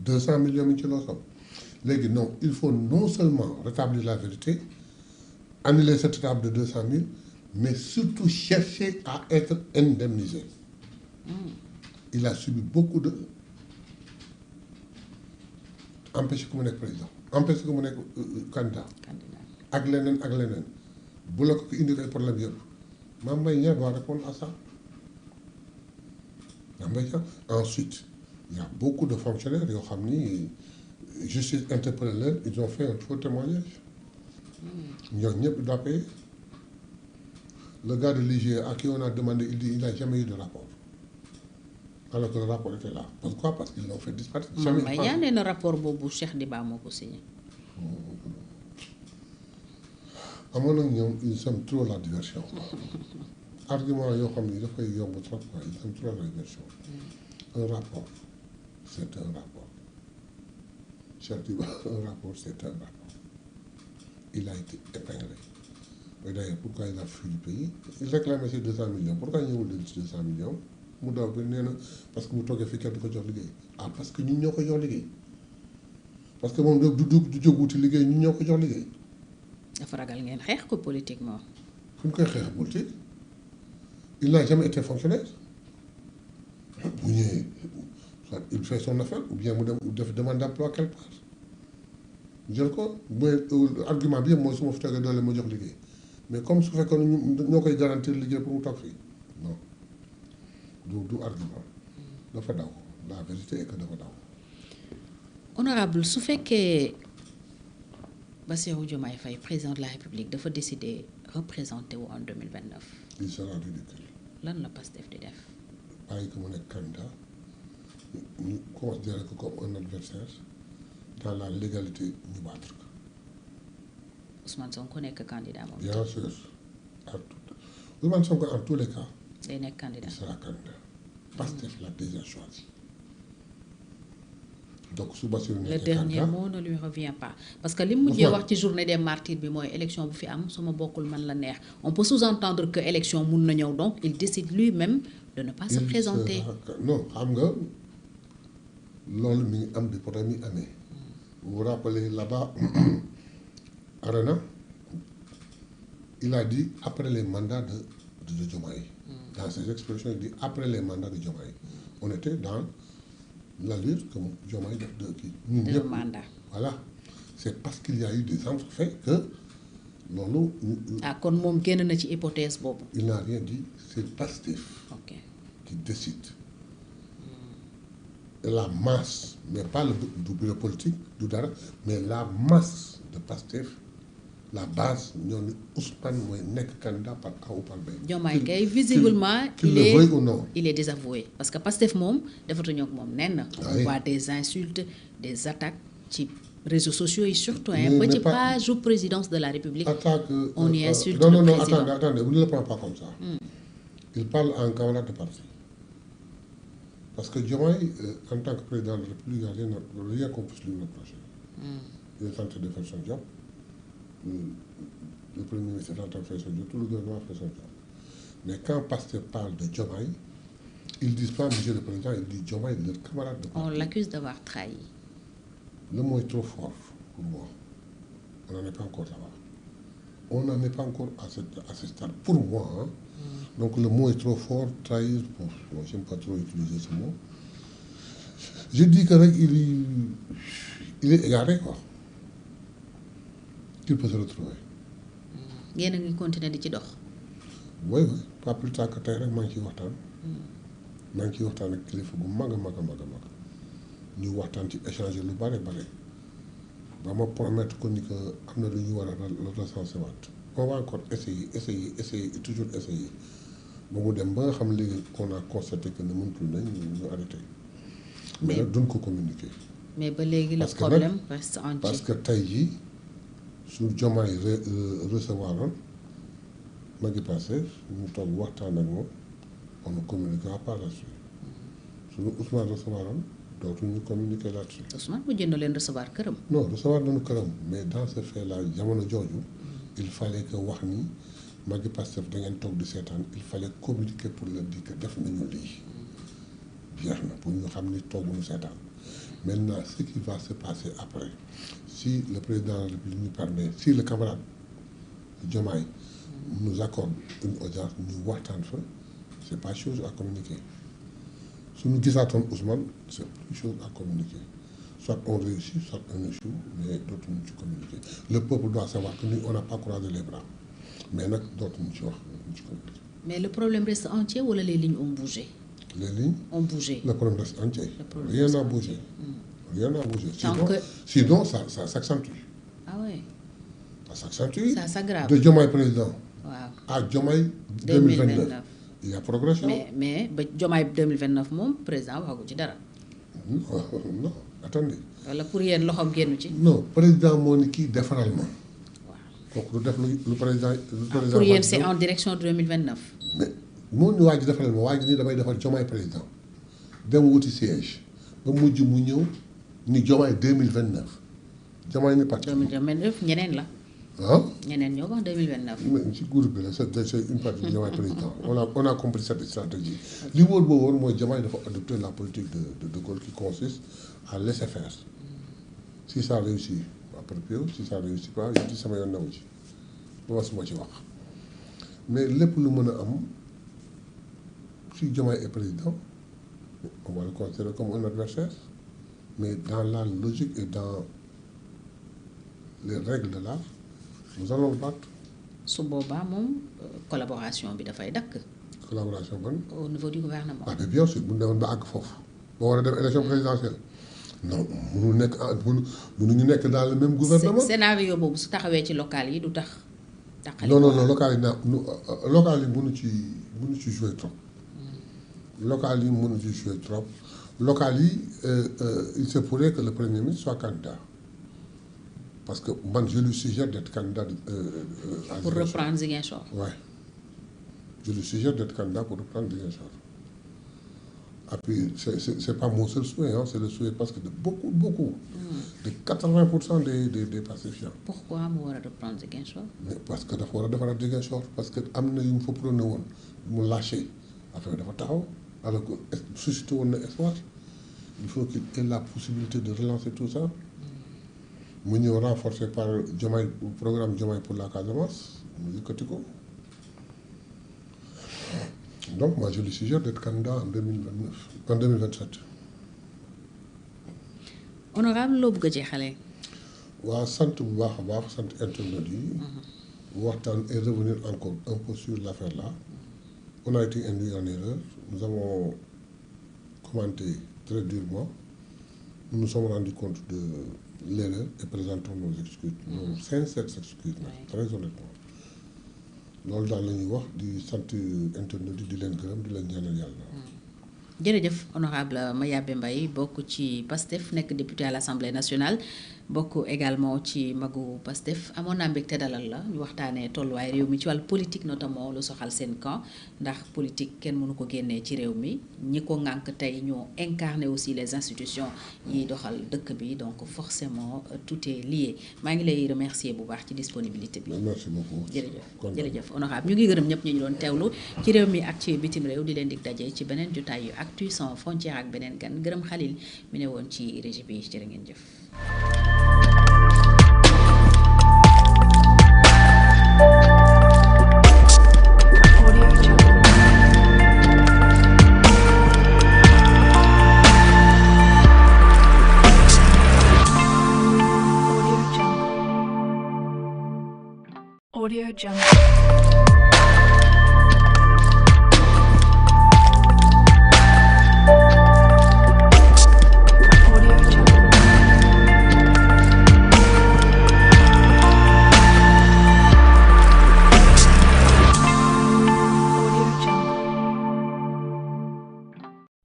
C: 200 millions mi ci loosam léegi non il faut non seulement rétablir la vérité annuler cette étape de 200 000 mais surtout chercher à être indemnisé. Il a subi beaucoup de empêché que mu nekk président empêché que mu nekk candidat ak leneen bu la ko indi ay problème yëpp Mame Mbaye Niang doit répondre à ça. Ensuite il y a beaucoup de fonctionnaires yoo xam ni justice interpellé leen ils ont fait un faux témoignage ñooñu ñëpp doit payer. Le gars de l'IGE à qui on a demandé il dit il n'a jamais eu de rapport alors que le rapport était là. Pourquoi? Parce qu'ils l'ont fait disparaître.
B: Mame Mbaye Niang nee na rapport boobu Cheikh Diba moo ko signé.
C: amoon na ñoom ils aiment trop la diversion. Argument yoo xam ni dafay yomb trop quoi ils aiment trop la diversion. Un rapport c'est un rapport. Cheikh Diba un rapport c'est un rapport. Il a été épinglé. Mais d'ailleurs pourquoi il a fui du pays? Il réclamait ses 200 millions. Pourquoi ñëwul leen ci 200 millions? mu daw bi nee na parce que bu toogee fii kenn du ko jox liggéey. Ah parce que ñun ñoo ko jox liggéey. Parce que moom du jóg wuti liggéey ñun ñoo ko jox liggéey.
B: dafa ragal ngeen xeex ko politiquement.
C: fu ñu koy xeex politique il n'a jamais été fonctionnaire bu ñëwee soit il fait son affaire ou bien mu dem def demande d'emploi quelque part jël ko mooy argument bi yëpp mooy su ma fi toogee doole ma jox liggéey mais comme su fekkoon ñoo koy garantir liggéey pour mu toog fii non du argument dafa daw la vérité est que dafa daw.
B: Honorable su fekkee Bassirou Diomaye Faye président de la République dafa décider représenter wu en 2029.
C: il sera ridicule.
B: lan la Pastef di def.
C: bàyyi ko mu nekk candidat ñu considérer ko comme un adversaire dans la légalité ñu battre ko.
B: Ousmane Sonko nekk candidat moom.
C: Bien sûr à tout Ousmane Sonko en tous les cas.
B: day nekk candidat
C: il sera candidat. Pastef l'a déjà choisi. donc su Bassirou
B: le dernier mot ne lui revient pas parce que li mu mujjee wax ci journée des martyrs bi mooy élection bu fi am su ma bokkul man la neex on peut sous-entendre que élection mun na ñëw donc il décide lui-même de ne pas se présenter.
C: non xam nga loolu mi ngi am bi problème yi amee. vous vous rappelez là-bas Arena il a dit après les mandats de Diomaye. Dans ses expressions il dit après les mandats de Diomaye. On était dans l'allure que Diomaye def de kii. ñun ñëpp
B: mandat.
C: voilà c'est parce qu'il y a eu des entrefaits que loolu.
B: ah kon moom génn na ci hypothèse boobu.
C: il n'a rien dit c'est Pastef.
B: ok
C: qui décide. La masse mais pas du bureau politique du dara mais la masse de Pastef la base ñoo ni Ousmane mooy nekk candidat par A ou par B.
B: Diomaye kay visiblement
C: qu'il le veuille ou non.
B: il est désavoué parce que Pastef moom defatuñu ak moom nen na. on voit des insultes des attaques ci réseaux sociaux yi surtout ba ci page présidence de la République.
C: attaque
B: on y insulte
C: non,
B: le président.
C: attendez vous ne le prenez pas comme ça. Il parle en camarade de parti. Parce que Diomaye en tant que président de la République il n'y a rien qu'on puisse lui reprocher. Il est en train de faire son job. Le premier ministre est en train de faire son job, tout le gouvernement fait son job. Mais quand Pastef parle de Diomaye, ils disent pas monsieur le président, ils disent Diomaye, leur camarade de parti.
B: On l'accuse d'avoir trahi.
C: Le mot est trop fort pour moi. On n'en est pas encore là-bas. On n'en est pas encore à ce stade. Pour moi, hein. Donc le mot est trop fort, trahir, bon, j'aime pas trop utiliser ce mot. Je dis que il est égaré quoi. Il peut se retrouver.
B: yéen a ngi continuer di ci dox.
C: Oui, pas plus tard que tey rek maa ngi ciy waxtaan. maa ngi ciy waxtaan ak kilifa gu mag a mag a mag a mag ñu waxtaan ci échanger lu bare bare ba ma promettre ko ni que am na lu ñu war a recenser waat. On va encore essayer toujours essayer ba mu dem ba nga xam léegi on a constaté que ne mënatul nañ ñu arrêté. mais nag duñ ko communiquer.
B: mais ba léegi le problème reste entier.
C: parce que tey jii su Diomaye recevoir oon ma ngi passé ñu toog waxtaan ak moom on ne communiquera pas là-dessus suñu Ousmane recevoir oon dootuñu communiquer là-dessus.
B: Ousmane mu jënd leen recevoir këram.
C: non recevoir nañu këram mais dans ce fait là jamono jooju il fallait que wax ni magi Pastef da ngeen toog di seetaan il fallait communiquer pour leur dire que def nañu lii jeex na pour ñu xam ni tooguñu seetaan maintenant ce qui va se passer après si le président de la République nous permet si le camarade Diomaye nous accorde une audience ñu waxtaan fa c'est pas chose à communiquer suñu gisaatoon Ousmane c'est plus chose à communiquer soit on réussit soit on échoue mais dootuñu ci communiquer le peuple doit savoir que nous on n'a pas croisé les bras mais nag dootuñu ci wax dootuñu ci communiquer.
B: Mais le problème reste entier wala les lignes ont bougé?
C: Les lignes
B: ont bougé.
C: Le problème reste entier.
B: Rien
C: n'a bougé. Rien n'a bougé.
B: Que...
C: Sinon ça s'accentue.
B: Ah ouais.
C: Ça s'accentue.
B: Ça s'aggrave.
C: De Diomaye président
B: wow.
C: à Diomaye 2029. Il y a progression.
B: Mais Diomaye 2029 moom président waxagu ci dara.
C: Non, attendez.
B: Wala pour yéen loxoom génnu ci.
C: Non, président moo ni kii defaral ma. Kooku du def lu président.
B: Pour yéen c'est en direction de 2029.
C: Mais moo ni waa ji defaral ma waa ji ni damay defal Diomaye président dem wuti siège ba mujj mu ñëw ni Diomaye 2029 Diomaye ni parti.
B: 2029 ñeneen la.
C: ah.
B: ñeneen ñoo wax 2029.
C: mais ci groupe bi la c'est une partie de Diomaye président on a compris cette stratégie li wóor boo woon mooy Diomaye dafa adopter la politique de Gaulle qui consiste à laisser faire si ça réussit après si ça réussit pas yi ci sama yoon naw ci ba suma ci wax mais lépp lu mën a am si Diomaye est président on va le considérer comme un adversaire mais dans la logique et dans les règles de l'art nous allons le battre.
B: su boobaa moom collaboration bi dafay dakk.
C: collaboration ban.
B: au niveau du gouvernement.
C: mais bien sûr bu ñu demoon ba àgg foofu. boo war a dem élection présidentielle. non mënuñu nekk dans le même gouvernement.
B: scénario boobu su taxawee ci local yi du tax.
C: non local yi mënu ci jouer trop. local yi mënu ci jouer trop. local yi il se pourrait que le premier ministre soit candidat. Parce que moi, je lui suggère d'être candidat
B: pour reprendre Ziguinchor.
C: Oui. Je lui suggère d'être candidat pour reprendre Ziguinchor. Et puis, c'est pas mon seul souhait, hein, c'est le souhait parce que de beaucoup, de 80% des pacifiants.
B: Pourquoi je dois reprendre Ziguinchor?
C: Parce que je dois reprendre Ziguinchor. Parce que il me faut prendre me lâcher. Après, alors que susciter un espoir, il faut qu'il ait la possibilité de relancer tout ça. Nous sommes renforcés par le programme Diomaye pour la Casamance. Donc, moi, je lui suggère d'être candidat en 2027.
B: Honorable, loo bëgg a jeexalee.
C: waaw sant bu baax a baax sant internet yi. waxtaan et revenir encore un peu sur l'affaire là. On a été induit en erreur. Nous avons commenté très durement. Nous nous sommes rendus compte de l'erreur et présentons nos excuses, nos sincères excuses, très honnêtement. loolu daal la ñuy wax di sant internet di leen gërëm di leen ñaanal yàlla.
B: jërëjëf honorable Mayabé Mbaye bokk ci PASTEF nekk député à l'Assemblée nationale bokk également ci magu PASTEF amoon naa mbégte dalal la ñu waxtaanee tolluwaay réew mi ci wàllu politique notamment lu soxal seen camp ndax politique kenn mënu ko génnee ci réew mi ñi ko ŋànk tey ñoo incarné aussi les institutions yi doxal dëkk bi donc forcément tout est lié maa ngi lay remercier bu baax ci disponibilité bi.
C: merci beaucoup.
B: jërëjëf honorable ñu ngi gërëm ñëpp ñu doon teewlu ci réew mi ak ci bitim réew di leen dig daje ci beneen jotaay yu Actu sans frontières ak beneen gan gërëm Khalil mi ne woon ci régie bi jërë ngeen jëf.
A: Audio Jungle.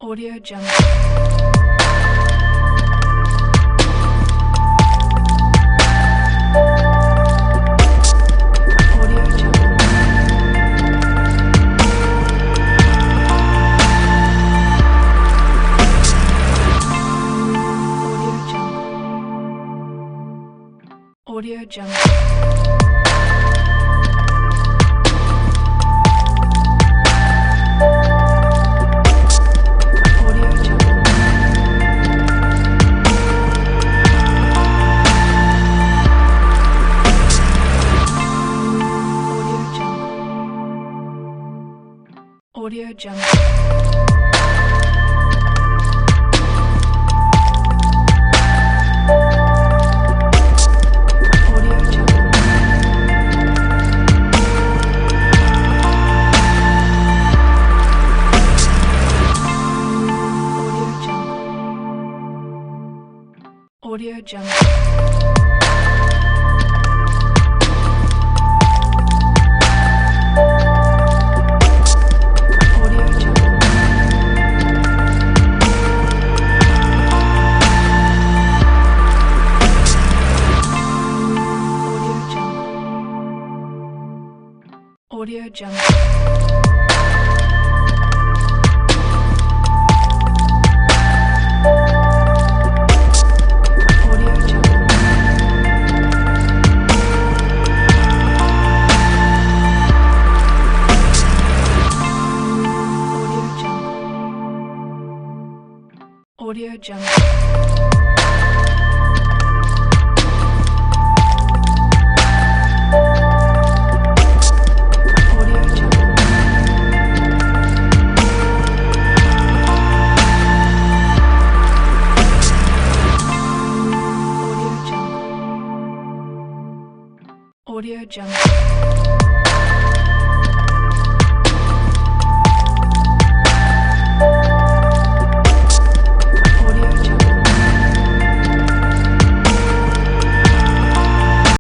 A: Audio Jungle. Audio Jungle. Audio Jungle. Audio Jungle. Audio Jungle. Audio Jungle. Audio Jungle. Audio Jungle. Audio Jungle. Audio Jungle. Audio Jungle. Audio Jungle. Audio Jungle. Audio Jungle.